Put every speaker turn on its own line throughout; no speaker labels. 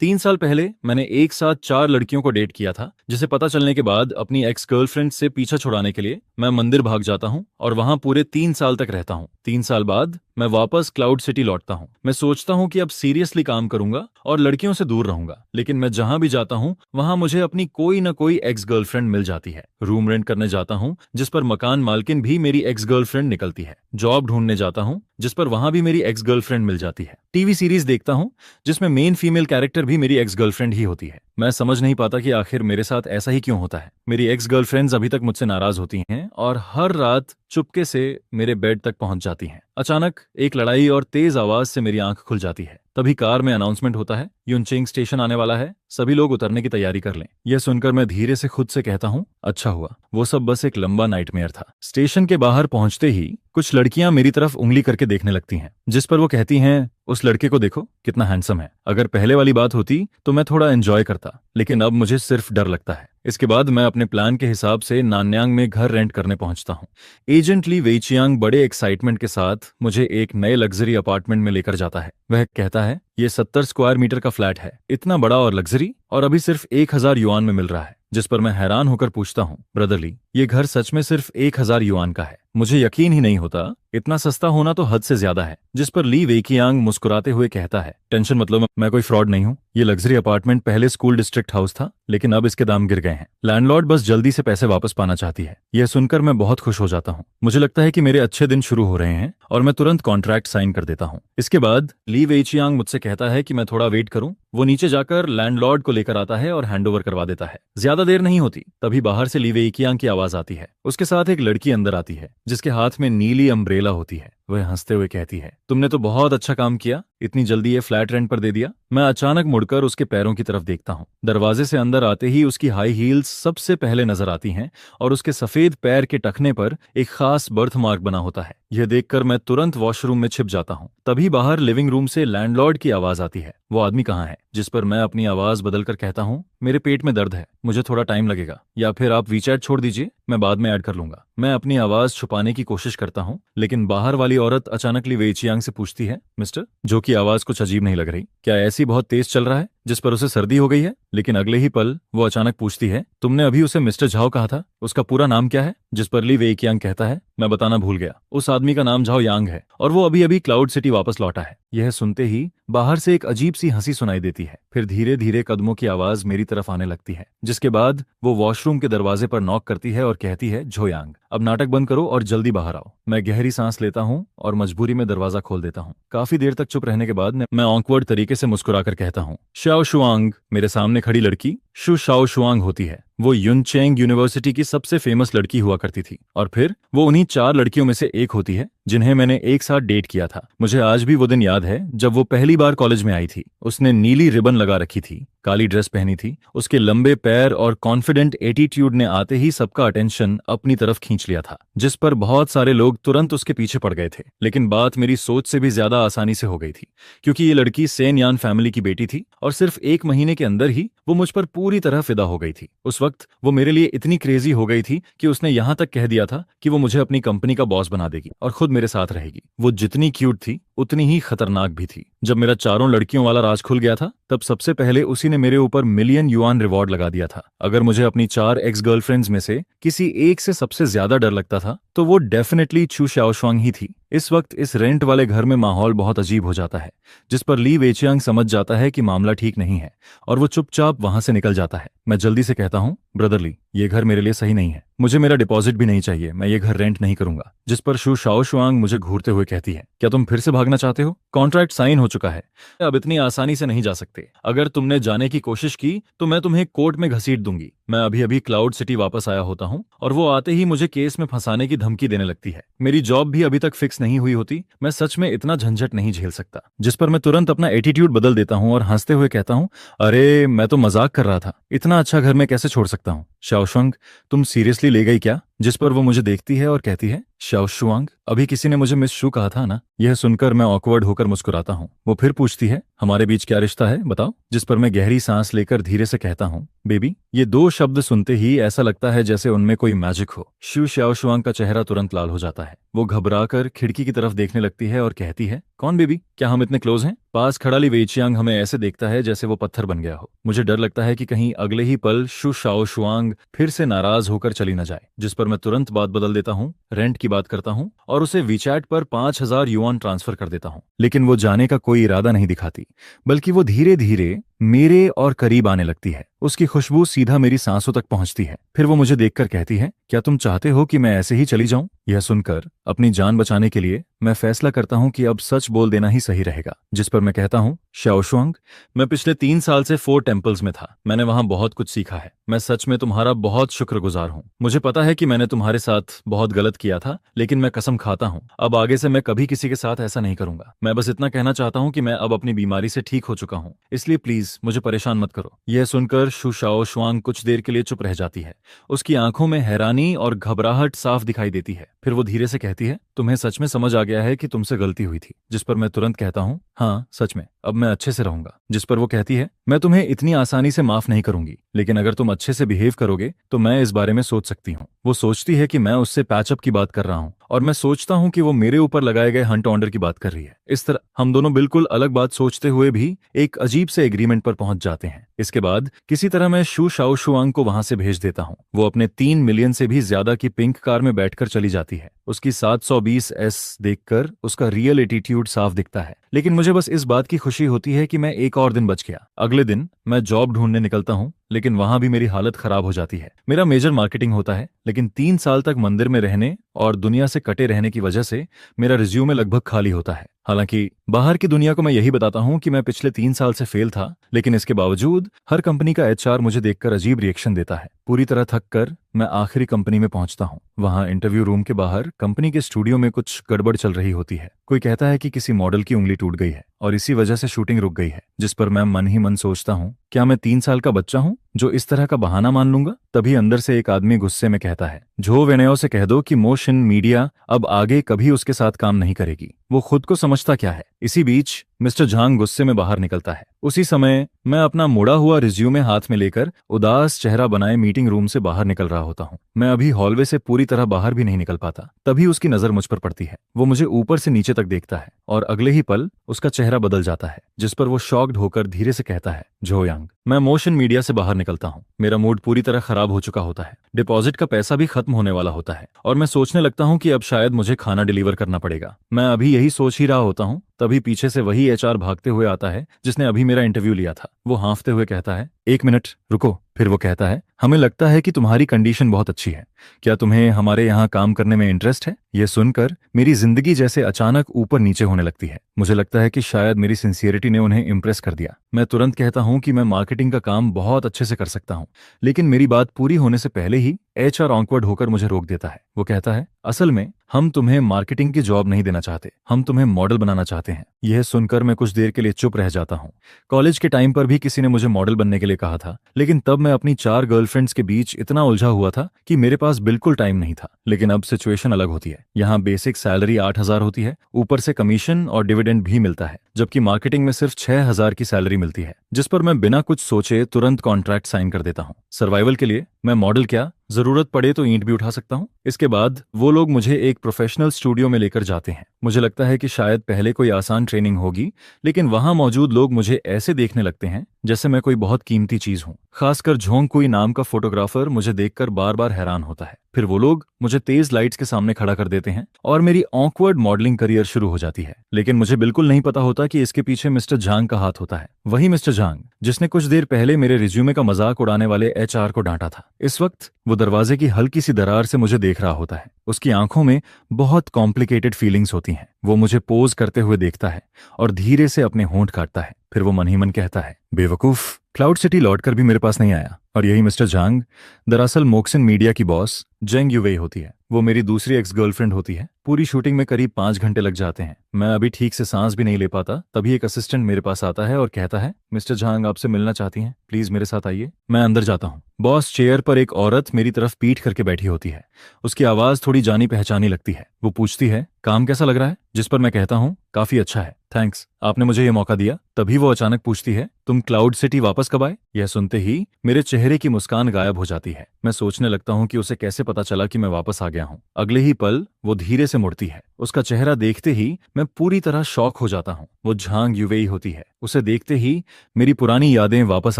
3 साल पहले मैंने एक साथ 4 लड़कियों को डेट किया था, जिसे पता चलने के बाद अपनी एक्स गर्लफ्रेंड से पीछा छुड़ाने के लिए मैं मंदिर भाग जाता हूँ और वहां पूरे 3 साल तक रहता हूँ। 3 साल बाद मैं वापस क्लाउड सिटी लौटता हूँ। मैं सोचता हूँ कि अब सीरियसली काम करूंगा और लड़कियों से दूर रहूंगा, लेकिन मैं जहां भी जाता हूँ वहां मुझे अपनी कोई ना कोई एक्स गर्लफ्रेंड मिल जाती है। रूम रेंट करने जाता हूँ, जिस पर मकान मालकिन भी मेरी एक्स गर्लफ्रेंड निकलती है। जॉब ढूंढने जाता हूँ, जिस पर वहां भी मेरी एक्स गर्लफ्रेंड मिल जाती है। टीवी सीरीज देखता हूँ, जिसमें मेन फीमेल कैरेक्टर भी मेरी एक्स गर्लफ्रेंड ही होती है। मैं समझ नहीं पाता कि आखिर मेरे साथ ऐसा ही क्यों होता है। मेरी एक्स गर्लफ्रेंड्स अभी तक मुझसे नाराज होती हैं और हर रात चुपके से मेरे बेड तक पहुंच जाती हैं। अचानक एक लड़ाई और तेज आवाज से मेरी आंख खुल जाती है। तभी कार में अनाउंसमेंट होता है, युनचेंग स्टेशन आने वाला है, सभी लोग उतरने की तैयारी कर लें। यह सुनकर मैं धीरे से खुद से कहता हूँ, अच्छा हुआ, वो सब बस एक लंबा नाइटमेयर था। स्टेशन के बाहर पहुंचते ही कुछ लड़कियां मेरी तरफ उंगली करके देखने लगती हैं, जिस पर वो कहती हैं, उस लड़के को देखो कितना हैंडसम है। अगर पहले वाली बात होती तो मैं थोड़ा एंजॉय करता, लेकिन अब मुझे सिर्फ डर लगता है। इसके बाद मैं अपने प्लान के हिसाब से नान्यांग में घर रेंट करने पहुंचता हूं। एजेंट ली वेइचियांग बड़े एक्साइटमेंट के साथ मुझे एक नए लग्जरी अपार्टमेंट में लेकर जाता है। वह कहता है, ये 70 स्क्वायर मीटर का फ्लैट है, इतना बड़ा और लग्जरी, और अभी सिर्फ 1000 युआन में मिल रहा है। जिस पर मैं हैरान होकर पूछता हूँ, ब्रदर ली, ये घर सच में सिर्फ 1000 युआन का है? मुझे यकीन ही नहीं होता, इतना सस्ता होना तो हद से ज्यादा है। जिस पर ली वेइकियांग मुस्कुराते हुए कहता है, टेंशन मत लो, मैं कोई फ्रॉड नहीं हूँ। ये लग्जरी अपार्टमेंट पहले स्कूल डिस्ट्रिक्ट हाउस था, लेकिन अब इसके दाम गिर गए हैं। लैंडलॉर्ड बस जल्दी से पैसे वापस पाना चाहती है। यह सुनकर मैं बहुत खुश हो जाता हूँ। मुझे लगता है कि मेरे अच्छे दिन शुरू हो रहे हैं और मैं तुरंत कॉन्ट्रैक्ट साइन कर देता हूँ। इसके बाद ली वेइचियांग मुझसे कहता है कि मैं थोड़ा वेट करूं। वो नीचे जाकर लैंडलॉर्ड को लेकर आता है और हैंडओवर करवा देता है। ज्यादा देर नहीं होती, तभी बाहर से ली वेइकियांग की आवाज आती है। उसके साथ एक लड़की अंदर आती है, जिसके हाथ में नीली अम्ब्रेला होती है। वह हंसते हुए कहती है, तुमने तो बहुत अच्छा काम किया, इतनी जल्दी ये फ्लैट रेंट पर दे दिया। मैं अचानक मुड़कर उसके पैरों की तरफ देखता हूँ। दरवाजे से अंदर आते ही उसकी हाई हील्स सबसे पहले नजर आती हैं और उसके सफेद पैर के टखने पर एक खास बर्थ मार्क बना होता है। यह देखकर मैं तुरंत वॉशरूम में छिप जाता हूँ। तभी बाहर लिविंग रूम से लैंडलॉर्ड की आवाज आती है, वो आदमी कहाँ है? जिस पर मैं अपनी आवाज बदलकर कहता हूँ, मेरे पेट में दर्द है, मुझे थोड़ा टाइम लगेगा, या फिर आप वीचैट छोड़ दीजिए, मैं बाद में ऐड कर लूंगा। मैं अपनी आवाज छुपाने की कोशिश करता हूँ, लेकिन बाहर वाली औरत अचानक ली वेइचियांग से पूछती है, मिस्टर, जो की आवाज कुछ अजीब नहीं लग रही, क्या ऐसी बहुत तेज चल रहा है? जिस पर उसे सर्दी हो गई है। लेकिन अगले ही पल वो अचानक पूछती है, तुमने अभी उसे मिस्टर झाओ कहा था, उसका पूरा नाम क्या है? जिस पर ली वेइकियांग कहता है, मैं बताना भूल गया, उस आदमी का नाम झाओ यांग है और वो अभी अभी क्लाउड सिटी वापस लौटा है। यह सुनते ही बाहर से एक अजीब सी हंसी सुनाई देती है। फिर धीरे धीरे कदमों की आवाज मेरी तरफ आने लगती है, जिसके बाद वो वॉशरूम के दरवाजे पर नॉक करती है और कहती है, झोयांग, अब नाटक बंद करो और जल्दी बाहर आओ। मैं गहरी सांस लेता हूँ और मजबूरी में दरवाजा खोल देता हूँ। काफी देर तक चुप रहने के बाद मैं ऑकवर्ड तरीके से मुस्कुराकर कहता हूँ, शाओ शुआंग। मेरे सामने खड़ी लड़की शु शाओ शुआंग होती है। वो युनचेंग यूनिवर्सिटी की सबसे फेमस लड़की हुआ करती थी और फिर वो उन्हीं 4 लड़कियों में से एक होती है जिन्हें मैंने एक साथ डेट किया था। मुझे आज भी वो दिन याद है जब वो पहली बार कॉलेज में आई थी। उसने नीली रिबन लगा रखी थी, काली ड्रेस पहनी थी। उसके लंबे पैर और कॉन्फिडेंट एटीट्यूड ने आते ही सबका अटेंशन अपनी तरफ खींच लिया था, जिस पर बहुत सारे लोग तुरंत उसके पीछे पड़ गए थे। लेकिन बात मेरी सोच से भी ज्यादा आसानी से हो गई थी, क्योंकि ये लड़की सेन यान फैमिली की बेटी थी और सिर्फ 1 महीने के अंदर ही वो मुझ पर पूरी तरह फिदा हो गई थी। उस वक्त वो मेरे लिए इतनी क्रेजी हो गई थी कि उसने यहां तक कह दिया था कि वो मुझे अपनी कंपनी का बॉस बना देगी और खुद मेरे साथ रहेगी। वो जितनी क्यूट थी उतनी ही खतरनाक भी थी। जब मेरा 4 लड़कियों वाला राज खुल गया था, तब सबसे पहले उसी ने मेरे ऊपर मिलियन युआन रिवॉर्ड लगा दिया था। अगर मुझे अपनी 4 एक्स गर्लफ्रेंड्स में से किसी एक से सबसे ज्यादा डर लगता था तो वो डेफिनेटली चू शाओशुआंग ही थी। इस वक्त इस रेंट वाले घर में माहौल बहुत अजीब हो जाता है, जिस पर ली वेचियांग समझ जाता है कि मामला ठीक नहीं है और वो चुपचाप वहां से निकल जाता है। मैं जल्दी से कहता हूँ, ब्रदर ली, ये घर मेरे लिए सही नहीं है, मुझे मेरा डिपॉजिट भी नहीं चाहिए, मैं ये घर रेंट नहीं करूंगा। जिस पर शु शाओशुआंग मुझे घूरते हुए कहती है, क्या तुम फिर से भागना चाहते हो? कॉन्ट्रैक्ट साइन हो चुका है, अब इतनी आसानी से नहीं जा सकते। अगर तुमने जाने की कोशिश की तो मैं तुम्हें कोर्ट में घसीट दूंगी। मैं अभी अभी क्लाउड सिटी वापस आया होता हूँ और वो आते ही मुझे केस में फंसाने की धमकी देने लगती है। मेरी जॉब भी अभी तक फिक्स नहीं हुई होती, मैं सच में इतना झंझट नहीं झेल सकता। जिस पर मैं तुरंत अपना एटीट्यूड बदल देता हूँ और हंसते हुए कहता हूँ, अरे मैं तो मजाक कर रहा था, इतना अच्छा घर में कैसे छोड़ सकता हूँ? शाओशुआंग, तुम सीरियसली ले गई क्या? जिस पर वो मुझे देखती है और कहती है, शाओ शुआंग, अभी किसी ने मुझे मिस शू कहा था ना। यह सुनकर मैं ऑकवर्ड होकर मुस्कुराता हूँ। वो फिर पूछती है, हमारे बीच क्या रिश्ता है बताओ। जिस पर मैं गहरी सांस लेकर धीरे से कहता हूँ, बेबी। ये दो शब्द सुनते ही ऐसा लगता है जैसे उनमें कोई मैजिक हो। शू शाओ शुआंग का चेहरा तुरंत लाल हो जाता है। वो घबराकर खिड़की की तरफ देखने लगती है और कहती है, कौन बेबी, क्या हम इतने क्लोज हैं? पास खड़ा ली वेइचियांग हमें ऐसे देखता है जैसे वो पत्थर बन गया हो। मुझे डर लगता है कि कहीं अगले ही पल शू शाओ शुआंग फिर से नाराज होकर चली न जाए। जिस पर मैं तुरंत बात बदल देता हूँ, रेंट की बात करता हूँ और उसे वीचैट पर 5,000 युआन ट्रांसफर कर देता हूँ। लेकिन वो जाने का कोई इरादा नहीं दिखाती, बल्कि वो धीरे धीरे मेरे और करीब आने लगती है। उसकी खुशबू सीधा मेरी सांसों तक पहुंचती है। फिर वो मुझे देखकर कहती है, क्या तुम चाहते हो कि मैं ऐसे ही चली जाऊं? यह सुनकर अपनी जान बचाने के लिए मैं फैसला करता हूं कि अब सच बोल देना ही सही रहेगा। जिस पर मैं कहता हूं, शाओशुआंग, मैं पिछले 3 साल से 4 टेम्पल्स में था। मैंने वहां बहुत कुछ सीखा है। मैं सच में तुम्हारा बहुत शुक्रगुजार हूं। मुझे पता है कि मैंने तुम्हारे साथ बहुत गलत किया था, लेकिन मैं कसम खाता हूं अब आगे से मैं कभी किसी के साथ ऐसा नहीं करूंगा। मैं बस इतना कहना चाहता हूं कि मैं अब अपनी बीमारी से ठीक हो चुका हूं, इसलिए प्लीज मुझे परेशान मत करो। यह सुनकर शू शाओ शुआंग कुछ देर के लिए चुप रह जाती है। उसकी आंखों में हैरानी और घबराहट साफ दिखाई देती है। फिर वो धीरे से कहती है, तुम्हें सच में समझ आ गया है कि तुमसे गलती हुई थी? जिस पर मैं तुरंत कहता हूँ, हाँ सच में, अब मैं अच्छे से रहूंगा। जिस पर वो कहती है, मैं तुम्हें इतनी आसानी से माफ नहीं करूंगी, लेकिन अगर तुम अच्छे से बिहेव करोगे तो मैं इस बारे में सोच सकती हूँ। वो सोचती है कि मैं उससे पैचअप की बात कर रहा हूँ और मैं सोचता हूँ कि वो मेरे ऊपर लगाए गए हंट ऑर्डर की बात कर रही है। इस तरह हम दोनों बिल्कुल अलग बात सोचते हुए भी एक अजीब से एग्रीमेंट पर पहुंच जाते हैं। इसके बाद किसी तरह मैं शू शाओ शुआंग को वहां से भेज देता हूँ। वो अपने 3 मिलियन से भी ज्यादा की पिंक कार में बैठकर चली जाती है। उसकी 720S देखकर उसका रियल एटीट्यूड साफ दिखता है, लेकिन मुझे बस इस बात की खुशी होती है कि मैं एक और दिन बच गया। अगले दिन मैं जॉब ढूंढने निकलता हूँ, लेकिन वहां भी मेरी हालत खराब हो जाती है। मेरा मेजर मार्केटिंग होता है, लेकिन 3 साल तक मंदिर में रहने और दुनिया से कटे रहने की वजह से मेरा रिज्यूमे लगभग खाली होता है। हालांकि बाहर की दुनिया को मैं यही बताता हूं कि मैं पिछले 3 साल से फेल था, लेकिन इसके बावजूद हर कंपनी का एचआर मुझे देखकर अजीब रिएक्शन देता है। पूरी तरह थक कर मैं आखिरी कंपनी में पहुंचता हूं। वहां इंटरव्यू रूम के बाहर कंपनी के स्टूडियो में कुछ गड़बड़ चल रही होती है। कोई कहता है कि किसी मॉडल की उंगली टूट गई है और इसी वजह से शूटिंग रुक गई है। जिस पर मैं मन ही मन सोचता हूं, क्या मैं 3 साल का बच्चा हूं जो इस तरह का बहाना मान लूंगा? तभी अंदर से एक आदमी गुस्से में कहता है, झो वेनेओ से कह दो कि मोशन मीडिया अब आगे कभी उसके साथ काम नहीं करेगी। वो खुद को समझता क्या है? इसी बीच मिस्टर झांग गुस्से में बाहर निकलता है। उसी समय मैं अपना मुड़ा हुआ रिज्यूमे हाथ में लेकर उदास चेहरा बनाए मीटिंग रूम से बाहर निकल रहा होता हूँ। मैं अभी हॉलवे से पूरी तरह बाहर भी नहीं निकल पाता, तभी उसकी नजर मुझ पर पड़ती है। वो मुझे ऊपर से नीचे तक देखता है और अगले ही पल उसका चेहरा बदल जाता है। जिस पर वो शॉक्ड होकर धीरे से कहता है, झो यांग। मैं मोशन मीडिया से बाहर निकलता हूँ। मेरा मूड पूरी तरह खराब हो चुका होता है। डिपॉजिट का पैसा भी खत्म होने वाला होता है और मैं सोचने लगता हूँ कि अब शायद मुझे खाना डिलीवर करना पड़ेगा। मैं अभी यही सोच ही रहा होता हूँ, तभी पीछे से वही एचआर भागते हुए आता है जिसने अभी मेरा इंटरव्यू लिया था। वो हाँफते हुए कहता है, 1 मिनट रुको। फिर वो कहता है, हमें लगता है कि तुम्हारी कंडीशन बहुत अच्छी है। क्या तुम्हें हमारे यहाँ काम करने में इंटरेस्ट है? यह सुनकर मेरी जिंदगी जैसे अचानक ऊपर नीचे होने लगती है। मुझे लगता है कि शायद मेरी सिंसियरिटी ने उन्हें इम्प्रेस कर दिया। मैं तुरंत कहता हूँ कि मैं मार्केटिंग का काम बहुत अच्छे से कर सकता हूँ, लेकिन मेरी बात पूरी होने से पहले ही एचआर ऑकवर्ड होकर मुझे रोक देता है। वो कहता है, असल में हम तुम्हें मार्केटिंग की जॉब नहीं देना चाहते, हम तुम्हें मॉडल बनाना चाहते हैं। यह सुनकर मैं कुछ देर के लिए चुप रह जाता हूँ। कॉलेज के टाइम पर भी किसी ने मुझे मॉडल बनने के लिए कहा था, लेकिन तब मैं अपनी 4 गर्लफ्रेंड्स के बीच इतना उलझा हुआ था कि मेरे पास बिल्कुल टाइम नहीं था। लेकिन अब सिचुएशन अलग होती है। यहाँ बेसिक सैलरी 8,000 होती है, ऊपर से कमीशन और डिविडेंड भी मिलता है, जबकि मार्केटिंग में सिर्फ 6,000 की सैलरी मिलती है। जिस पर मैं बिना कुछ सोचे तुरंत कॉन्ट्रैक्ट साइन कर देता हूँ। सर्वाइवल के लिए मैं मॉडल क्या, जरूरत पड़े तो ईंट भी उठा सकता हूँ। इसके बाद वो लोग मुझे एक प्रोफेशनल स्टूडियो में लेकर जाते हैं। मुझे लगता है कि शायद पहले कोई आसान ट्रेनिंग होगी, लेकिन वहां मौजूद लोग मुझे ऐसे देखने लगते हैं जैसे मैं कोई बहुत कीमती चीज हूँ। खासकर झोंग कुई नाम का फोटोग्राफर मुझे देखकर बार बार हैरान होता है। फिर वो लोग मुझे तेज लाइट्स के सामने खड़ा कर देते हैं और मेरी ऑकवर्ड मॉडलिंग करियर शुरू हो जाती है। लेकिन मुझे बिल्कुल नहीं पता होता कि इसके पीछे मिस्टर झांग का हाथ होता है। वही मिस्टर झांग जिसने कुछ देर पहले मेरे रिज्यूमे का मजाक उड़ाने वाले एचआर को डांटा था। इस वक्त वो दरवाजे की हल्की सी दरार से मुझे देख रहा होता है। उसकी आंखों में बहुत कॉम्प्लिकेटेड फीलिंग्स होती हैं। वो मुझे पोज करते हुए देखता है और धीरे से अपने होंठ काटता है। फिर वो मन ही मन कहता है, बेवकूफ, क्लाउड सिटी लौटकर भी मेरे पास नहीं आया। और यही मिस्टर झांग दरअसल मोक्सिन मीडिया की बॉस जेंग यूवेई होती है। वो मेरी दूसरी एक्स गर्लफ्रेंड होती है। पूरी शूटिंग में करीब 5 घंटे लग जाते हैं। मैं अभी ठीक से सांस भी नहीं ले पाता। तभी एक असिस्टेंट मेरे पास आता है और कहता है, मिस्टर झांग आपसे मिलना चाहती हैं, प्लीज मेरे साथ आइए। मैं अंदर जाता हूँ। बॉस चेयर पर एक औरत मेरी तरफ पीठ करके बैठी होती है। उसकी आवाज थोड़ी जानी पहचानी लगती है। वो पूछती है, काम कैसा लग रहा है? जिस पर मैं कहता हूँ, काफी अच्छा है, थैंक्स, आपने मुझे ये मौका दिया। तभी वो अचानक पूछती है, तुम क्लाउड सिटी वापस कब आए? यह सुनते ही मेरे चेहरे की मुस्कान गायब हो जाती है। मैं सोचने लगता हूँ कि उसे कैसे पता चला कि मैं वापस आ गया हूँ। अगले ही पल वो धीरे से मुड़ती है। उसका चेहरा देखते ही मैं पूरी तरह शॉक हो जाता हूँ। वो झांग यूवेई होती है। उसे देखते ही मेरी पुरानी यादें वापस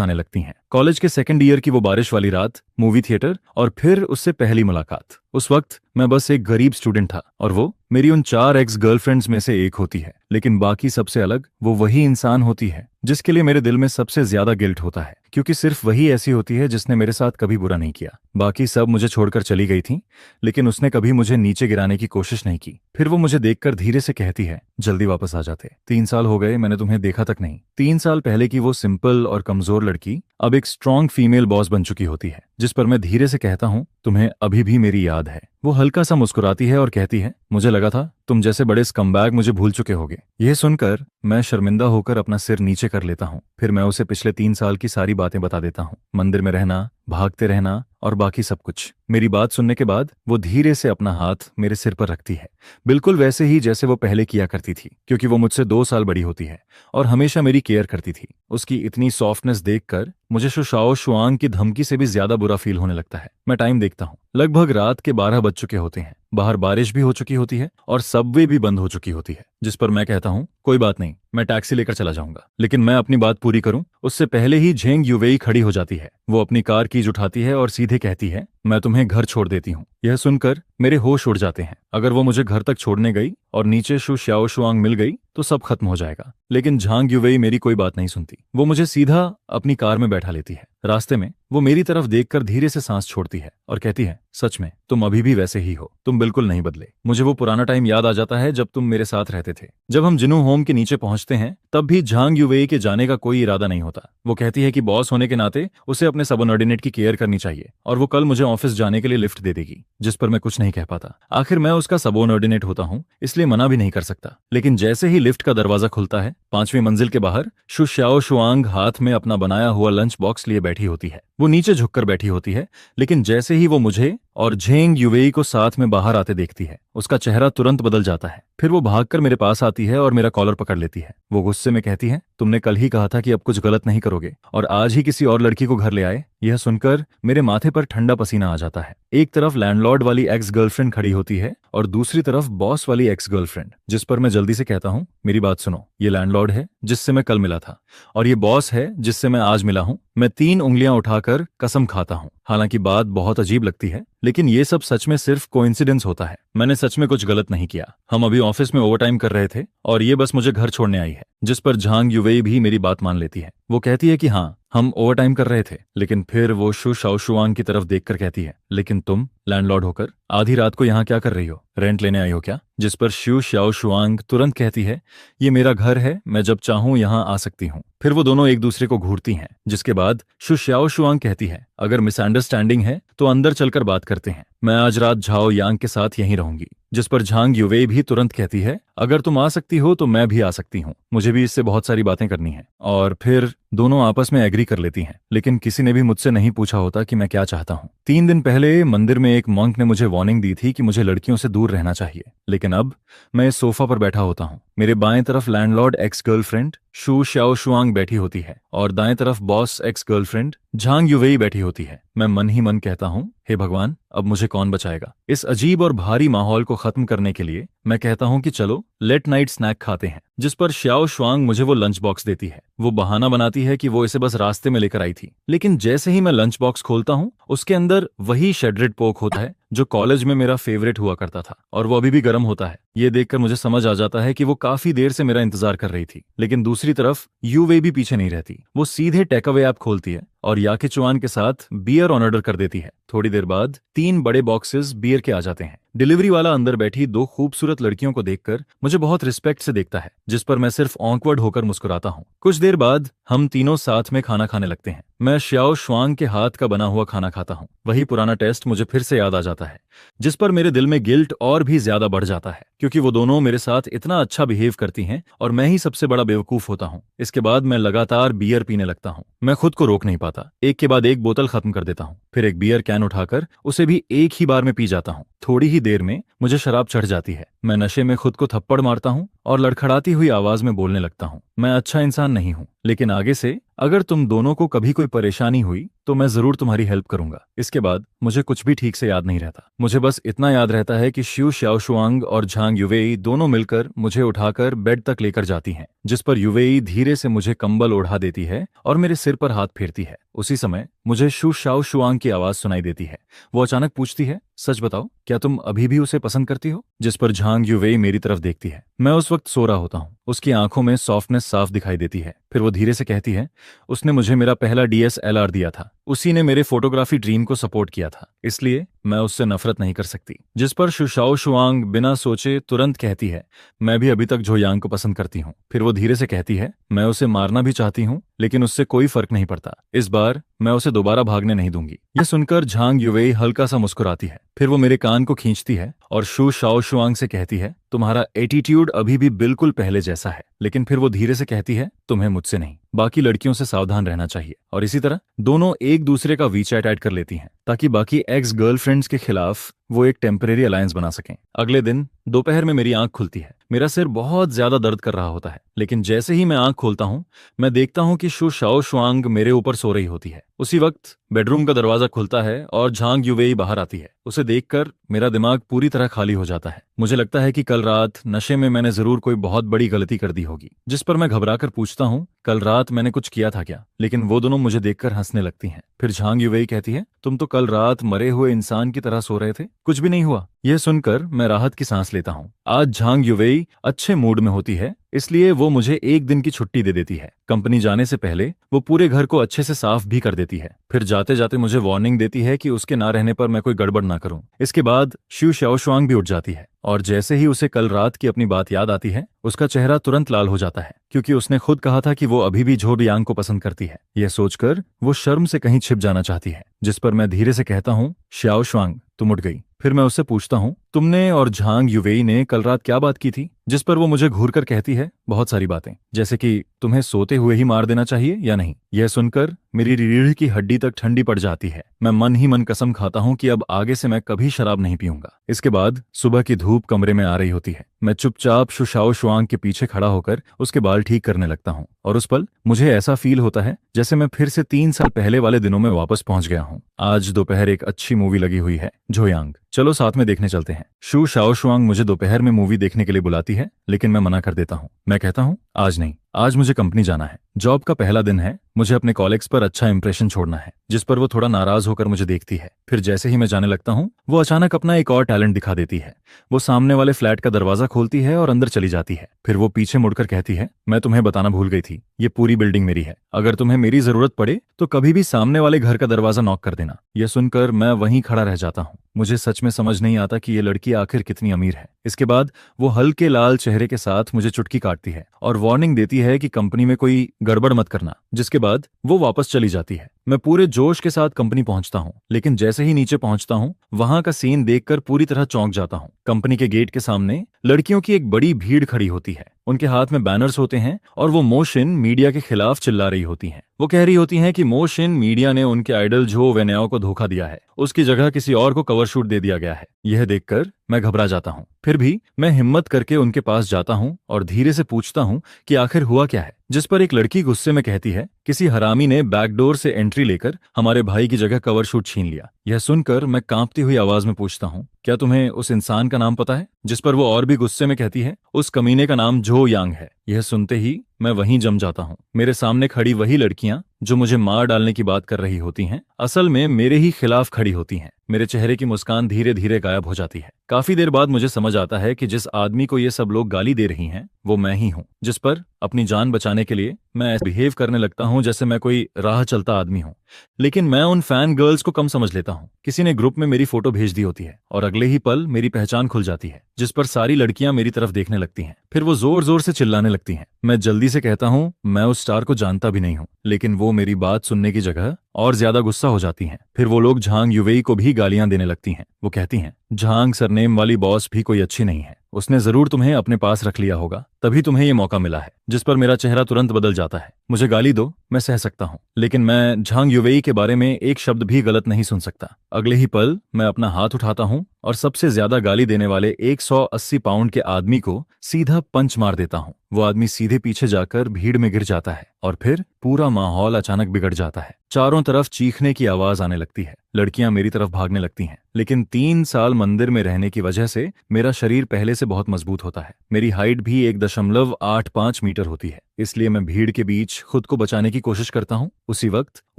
आने लगती हैं। कॉलेज के सेकंड ईयर की वो बारिश वाली रात, मूवी थिएटर और फिर उससे पहली मुलाकात। उस वक्त मैं बस एक गरीब स्टूडेंट था और वो मेरी उन 4 एक्स गर्लफ्रेंड्स में से एक होती है। लेकिन बाकी सबसे अलग वो वही इंसान होती है जिसके लिए मेरे दिल में सबसे ज्यादा गिल्ट होता है, क्योंकि सिर्फ वही ऐसी होती है जिसने मेरे साथ कभी बुरा नहीं किया। बाकी सब मुझे छोड़कर चली गई थी, लेकिन उसने कभी मुझे नीचे गिराने की कोशिश नहीं की। फिर वो मुझे देखकर धीरे से कहती है, जल्दी वापस आ जाते, 3 साल हो गए, मैंने तुम्हें देखा तक नहीं। 3 साल पहले की वो सिंपल और कमजोर लड़की अब एक स्ट्रॉन्ग फीमेल बॉस बन चुकी होती है। जिस पर मैं धीरे से कहता हूँ, तुम्हें अभी भी मेरी याद है? वो हल्का सा मुस्कुराती है और कहती है, मुझे लगा था तुम जैसे बड़े स्कमबैग मुझे भूल चुके होगे। यह सुनकर मैं शर्मिंदा होकर अपना सिर नीचे कर लेता हूँ। फिर मैं उसे पिछले 3 साल की सारी बातें बता देता हूँ, मंदिर में रहना, भागते रहना और बाकी सब कुछ। मेरी बात सुनने के बाद वो धीरे से अपना हाथ मेरे सिर पर रखती है, बिल्कुल वैसे ही जैसे वो पहले किया करती थी, क्योंकि वो मुझसे 2 साल बड़ी होती है और हमेशा मेरी केयर करती थी। उसकी इतनी सॉफ्टनेस देखकर मुझे शुशाओ शुआंग की धमकी से भी ज्यादा बुरा फील होने लगता है। मैं टाइम देखता हूँ, लगभग रात के 12 बज चुके होते हैं। बाहर बारिश भी हो चुकी होती है और सबवे भी बंद हो चुकी होती है। जिस पर मैं कहता हूँ, कोई बात नहीं, मैं टैक्सी लेकर चला जाऊंगा। लेकिन मैं अपनी बात पूरी करूं उससे पहले ही झेंग यूवेई खड़ी हो जाती है। वो अपनी कार कीज उठाती है और सीधे कहती है, मैं तुम्हें घर छोड़ देती हूँ। यह सुनकर मेरे होश उड़ जाते हैं। अगर वो मुझे घर तक छोड़ने गई और नीचे शु श्याओ शुआंग मिल गई तो सब खत्म हो जाएगा। लेकिन झांग यूवेई मेरी कोई बात नहीं सुनती। वो मुझे सीधा अपनी कार में बैठा लेती है। रास्ते में वो मेरी तरफ देखकर धीरे से सांस छोड़ती है और कहती है, सच में तुम अभी भी वैसे ही हो, तुम बिल्कुल नहीं बदले। मुझे वो पुराना टाइम याद आ जाता है जब तुम मेरे साथ रहते थे। जब हम जिनू होम के नीचे पहुंचते हैं तब भी झांग यूवेई के जाने का कोई इरादा नहीं होता। वो कहती है कि बॉस होने के नाते उसे अपने सबऑर्डिनेट की केयर करनी चाहिए और वो कल मुझे ऑफिस जाने के लिए लिफ्ट दे देगी। जिस पर मैं कुछ नहीं कह पाता। आखिर मैं उसका सबऑर्डिनेट होता हूँ, इसलिए मना भी नहीं कर सकता। लेकिन जैसे ही लिफ्ट का दरवाजा खुलता है, 5वीं मंजिल के बाहर शु श्याओ शुआंग हाथ में अपना बनाया हुआ लंच बॉक्स लिए बैठी होती है। वो नीचे झुककर बैठी होती है, लेकिन जैसे ही वो मुझे और झेंग यूवेई को साथ में बाहर आते देखती है, उसका चेहरा तुरंत बदल जाता है। फिर वो भागकर मेरे पास आती है और मेरा कॉलर पकड़ लेती है। वो गुस्से में कहती है, तुमने कल ही कहा था कि अब कुछ गलत नहीं करोगे और आज ही किसी और लड़की को घर ले आए। यह सुनकर मेरे माथे पर ठंडा पसीना आ जाता है। एक तरफ लैंडलॉर्ड वाली एक्स गर्लफ्रेंड खड़ी होती है और दूसरी तरफ बॉस वाली एक्स गर्लफ्रेंड। जिस पर मैं जल्दी से कहता हूँ, मेरी बात सुनो, ये लैंडलॉर्ड है जिससे मैं कल मिला था और ये बॉस है जिससे मैं आज मिला हूँ। मैं 3 उंगलियां उठाकर कसम खाता हूँ। हालांकि बात बहुत अजीब लगती है, लेकिन ये सब सच में सिर्फ कोइंसिडेंस होता है। मैंने सच में कुछ गलत नहीं किया। हम अभी ऑफिस में ओवरटाइम कर रहे थे और ये बस मुझे घर छोड़ने आई है। जिस पर झांग यूवेई भी मेरी बात मान लेती है। वो कहती है कि हाँ, हम ओवरटाइम कर रहे थे। लेकिन फिर वो शु शाओ शुआंग की तरफ देखकर कहती है, लेकिन तुम लैंडलॉर्ड होकर आधी रात को यहाँ क्या कर रही हो? रेंट लेने आई हो क्या? जिस पर शु शाओ शुआंग तुरंत कहती है, ये मेरा घर है, मैं जब चाहूं यहाँ आ सकती हूँ। फिर वो दोनों एक दूसरे को घूरती हैं, जिसके बाद शु शाओ शुआंग कहती है, अगर मिसअंडरस्टैंडिंग है तो अंदर चलकर बात करते हैं, मैं आज रात झाओ यांग के साथ यहीं रहूंगी। जिस पर झांग यूवेई भी तुरंत कहती है, अगर तुम आ सकती हो तो मैं भी आ सकती हूँ, मुझे भी इससे बहुत सारी बातें करनी है। और फिर दोनों आपस में एग्री कर लेती हैं। लेकिन किसी ने भी मुझसे नहीं पूछा होता कि मैं क्या चाहता हूँ। 3 दिन पहले मंदिर में एक मंक ने मुझे वार्निंग दी थी कि मुझे लड़कियों से दूर रहना चाहिए, लेकिन अब मैं इस सोफा पर बैठा होता हूँ। मेरे बाएं तरफ लैंडलॉर्ड एक्स गर्लफ्रेंड शु श्याओ शुआंग बैठी होती है और दाएं तरफ बॉस एक्स गर्लफ्रेंड झांग यूवेई बैठी होती है। मैं मन ही मन कहता हूँ, हे भगवान, अब मुझे कौन बचाएगा? इस अजीब और भारी माहौल को खत्म करने के लिए मैं कहता हूँ कि चलो लेट नाइट स्नैक खाते हैं। जिस पर श्याओ शुआंग मुझे वो लंच बॉक्स देती है। वो बहाना बनाती है कि वो इसे बस रास्ते में लेकर आई थी, लेकिन जैसे ही मैं लंच बॉक्स खोलता हूँ उसके अंदर वही शेड्रेड पोक होता है जो कॉलेज में मेरा फेवरेट हुआ करता था, और वो अभी भी गर्म होता है। ये देखकर मुझे समझ आ जाता है कि वो काफी देर से मेरा इंतजार कर रही थी। लेकिन दूसरी तरफ यूवे भी पीछे नहीं रहती। वो सीधे टेकअवे ऐप खोलती है और याके चुआन के साथ बियर ऑर्डर कर देती है। थोड़ी देर बाद 3 बड़े बॉक्सेस बियर के आ जाते हैं। डिलीवरी वाला अंदर बैठी 2 खूबसूरत लड़कियों को देखकर मुझे बहुत रिस्पेक्ट से देखता है, जिस पर मैं सिर्फ ऑकवर्ड होकर मुस्कुराता हूँ। कुछ देर बाद हम तीनों साथ में खाना खाने लगते हैं। मैं श्याओ शुआंग के हाथ का बना हुआ खाना खाता हूँ। वही पुराना टेस्ट मुझे फिर से याद आ जाता है, जिस पर मेरे दिल में गिल्ट और भी ज्यादा बढ़ जाता है, क्योंकि वो दोनों मेरे साथ इतना अच्छा बिहेव करती हैं और मैं ही सबसे बड़ा बेवकूफ होता हूँ। इसके बाद मैं लगातार बियर पीने लगता हूँ। मैं खुद को रोक नहीं पाता, एक के बाद एक बोतल खत्म कर देता हूँ। फिर एक बियर कैन उठाकर उसे भी एक ही बार में पी जाता हूँ। थोड़ी ही देर में मुझे शराब चढ़ जाती है। मैं नशे में खुद को थप्पड़ मारता हूँ और लड़खड़ाती हुई आवाज में बोलने लगता हूँ, मैं अच्छा इंसान नहीं हूँ, लेकिन आगे से अगर तुम दोनों को कभी कोई परेशानी हुई तो मैं जरूर तुम्हारी हेल्प करूंगा। इसके बाद मुझे कुछ भी ठीक से याद नहीं रहता। मुझे बस इतना याद रहता है कि शिव शाओशुआंग और झांग युवेई दोनों मिलकर मुझे उठाकर बेड तक लेकर जाती हैं, जिस पर युवेई धीरे से मुझे कंबल ओढ़ा देती है और मेरे सिर पर हाथ फेरती है। उसी समय मुझे शु शाओशुआंग की आवाज सुनाई देती है। वो अचानक पूछती है, सच बताओ, क्या तुम अभी भी उसे पसंद करती हो? जिस पर झांग युवेई मेरी तरफ देखती है। मैं उस वक्त सो रहा होता हूँ। उसकी आंखों में सॉफ्टनेस साफ दिखाई देती है। फिर वो धीरे से कहती है, उसने मुझे मेरा पहला DSLR दिया था, उसी ने मेरे फोटोग्राफी ड्रीम को सपोर्ट किया था, इसलिए मैं उससे नफरत नहीं कर सकती। जिस पर शु शाओशुआंग बिना सोचे तुरंत कहती है, मैं भी अभी तक जोयांग को पसंद करती हूँ। फिर वो धीरे से कहती है, मैं उसे मारना भी चाहती हूँ, लेकिन उससे कोई फर्क नहीं पड़ता। इस बार मैं उसे दोबारा भागने नहीं दूंगी। यह सुनकर झांग युवेई हल्का सा मुस्कुराती है। फिर वो मेरे कान को खींचती है और शु शाओशुआंग से कहती है, तुम्हारा एटीट्यूड अभी भी बिल्कुल पहले जैसा है। लेकिन फिर वो धीरे से कहती है, तुम्हें मुझसे नहीं, बाकी लड़कियों से सावधान रहना चाहिए। और इसी तरह दोनों एक दूसरे का वीचैट ऐड कर लेती हैं, ताकि बाकी एक्स गर्लफ्रेंड्स के खिलाफ वो एक टेम्परेरी अलायंस बना सकें। अगले दिन दोपहर में मेरी आंख खुलती है। मेरा सिर बहुत ज्यादा दर्द कर रहा होता है, लेकिन जैसे ही मैं आंख खोलता हूँ, मैं देखता हूँ कि शु शाओशुआंग मेरे ऊपर सो रही होती है। उसी वक्त बेडरूम का दरवाजा खुलता है और झांग युवेई बाहर आती है। उसे देखकर मेरा दिमाग पूरी तरह खाली हो जाता है। मुझे लगता है कि कल रात नशे में मैंने जरूर कोई बहुत बड़ी गलती कर दी होगी। जिस पर मैं घबराकर पूछता हूँ, कल रात मैंने कुछ किया था क्या? लेकिन वो दोनों मुझे देखकर हंसने लगती हैं। फिर झांग युवेई कहती है, तुम तो कल रात मरे हुए इंसान की तरह सो रहे थे, कुछ भी नहीं हुआ। यह सुनकर मैं राहत की सांस लेता हूँ। आज झांग युवेई अच्छे मूड में होती है, इसलिए वो मुझे एक दिन की छुट्टी दे देती है। कंपनी जाने से पहले वो पूरे घर को अच्छे से साफ भी कर देती है। फिर जाते जाते मुझे वार्निंग देती है कि उसके ना रहने पर मैं कोई गड़बड़ ना करूं। इसके बाद शिव शाओशुआंग भी उठ जाती है और जैसे ही उसे कल रात की अपनी बात याद आती है, उसका चेहरा तुरंत लाल हो जाता है, क्योंकि उसने खुद कहा था कि वो अभी भी झो बियांग को पसंद करती है। यह सोचकर वो शर्म से कहीं छिप जाना चाहती है। जिस पर मैं धीरे से कहता हूँ, शाओशुआंग, तुम उठ गई। फिर मैं उससे पूछता हूँ, तुमने और झांग युवेई ने कल रात क्या बात की थी? जिस पर वो मुझे घूर कर कहती है, बहुत सारी बातें, जैसे कि तुम्हें सोते हुए ही मार देना चाहिए या नहीं। यह सुनकर मेरी रीढ़ की हड्डी तक ठंडी पड़ जाती है। मैं मन ही मन कसम खाता हूँ कि अब आगे से मैं कभी शराब नहीं पीऊंगा। इसके बाद सुबह की धूप कमरे में आ रही होती है। मैं चुपचाप शु शाओशुआंग के पीछे खड़ा होकर उसके बाल ठीक करने लगता हूँ, और उस पल मुझे ऐसा फील होता है जैसे मैं फिर से 3 साल पहले वाले दिनों में वापस पहुंच गया हूँ। आज दोपहर एक अच्छी मूवी लगी हुई है, जोयांग, चलो साथ में देखने चलते हैं। शु शाओशुआंग मुझे दोपहर में मूवी देखने के लिए बुलाती है, लेकिन मैं मना कर देता हूँ। मैं कहता हूँ, आज नहीं, आज मुझे कंपनी जाना है। जॉब का पहला दिन है, मुझे अपने कॉलेग्स पर अच्छा इंप्रेशन छोड़ना है। जिस पर वो थोड़ा नाराज होकर मुझे देखती है। फिर जैसे ही मैं जाने लगता हूँ, वो अचानक अपना एक और टैलेंट दिखा देती है। वो सामने वाले फ्लैट का दरवाजा खोलती है और अंदर चली जाती है। फिर वो पीछे मुड़कर कहती है, मैं तुम्हें बताना भूल गई थी, ये पूरी बिल्डिंग मेरी है। अगर तुम्हें मेरी जरूरत पड़े तो कभी भी सामने वाले घर का दरवाजा नॉक कर देना। यह सुनकर मैं वहीं खड़ा रह जाता हूँ। मुझे सच में समझ नहीं आता कि ये लड़की आखिर कितनी अमीर है। इसके बाद वो हल्के लाल चेहरे के साथ मुझे चुटकी काटती है और वार्निंग देती है कि कंपनी में कोई गड़बड़ मत करना। जिसके बाद वो वापस चली जाती है। मैं पूरे जोश के साथ कंपनी पहुंचता हूं, लेकिन जैसे ही नीचे पहुंचता हूं, वहां का सीन देखकर पूरी तरह चौंक जाता हूं। कंपनी के गेट के सामने लड़कियों की एक बड़ी भीड़ खड़ी होती है। उनके हाथ में बैनर्स होते हैं और वो मोशिन मीडिया के खिलाफ चिल्ला रही होती हैं। वो कह रही होती हैं कि मोशिन मीडिया ने उनके आइडल झो वेनेओ को धोखा दिया है, उसकी जगह किसी और को कवर शूट दे दिया गया है। यह देखकर मैं घबरा जाता हूँ। फिर भी मैं हिम्मत करके उनके पास जाता हूँ और धीरे से पूछता हूँ कि आखिर हुआ क्या है। जिस पर एक लड़की गुस्से में कहती है, किसी हरामी ने बैकडोर से एंट्री लेकर हमारे भाई की जगह कवर शूट छीन लिया। यह सुनकर मैं कांपती हुई आवाज में पूछता हूँ, क्या तुम्हें उस इंसान का नाम पता है? जिस पर वो और भी गुस्से में कहती है, उस कमीने का नाम जो यांग है। यह सुनते ही मैं वहीं जम जाता हूँ। मेरे सामने खड़ी वही लड़कियां जो मुझे मार डालने की बात कर रही होती हैं, असल में मेरे ही खिलाफ खड़ी होती हैं। मेरे चेहरे की मुस्कान धीरे धीरे गायब हो जाती है। काफी देर बाद मुझे समझ आता है कि जिस आदमी को ये सब लोग गाली दे रही हैं वो मैं ही हूँ, जिस पर अपनी जान बचाने के लिए मैं ऐसे बिहेव करने लगता हूँ जैसे मैं कोई राह चलता आदमी हूँ। लेकिन मैं उन फैन गर्ल्स को कम समझ लेता हूँ। किसी ने ग्रुप में मेरी फोटो भेज दी होती है और अगले ही पल मेरी पहचान खुल जाती है, जिस पर सारी लड़कियां मेरी तरफ देखने लगती हैं। फिर वो जोर जोर से चिल्लाने लगती हैं। मैं जल्दी से कहता हूँ मैं उस स्टार को जानता भी नहीं हूँ, लेकिन वो मेरी बात सुनने की जगह और ज्यादा गुस्सा हो जाती हैं। फिर वो लोग झांग युवेई को भी गालियां देने लगती हैं। वो कहती हैं, झांग सरनेम वाली बॉस भी कोई अच्छी नहीं है, उसने जरूर तुम्हें अपने पास रख लिया होगा, तभी तुम्हें ये मौका मिला है। जिस पर मेरा चेहरा तुरंत बदल जाता है। मुझे गाली दो, मैं सह सकता हूँ, लेकिन मैं झांग युवेई के बारे में एक शब्द भी गलत नहीं सुन सकता। अगले ही पल मैं अपना हाथ उठाता हूँ और सबसे ज्यादा गाली देने वाले 180 पाउंड के आदमी को सीधा पंच मार देता हूँ। वो आदमी सीधे पीछे जाकर भीड़ में गिर जाता है और फिर पूरा माहौल अचानक बिगड़ जाता है। चारों तरफ चीखने की आवाज आने लगती है। लड़कियां मेरी तरफ भागने लगती हैं। लेकिन 3 साल मंदिर में रहने की वजह से मेरा शरीर पहले से बहुत मजबूत होता है। मेरी हाइट भी 1.85 मीटर होती है, इसलिए मैं भीड़ के बीच खुद को बचाने की कोशिश करता हूँ। उसी वक्त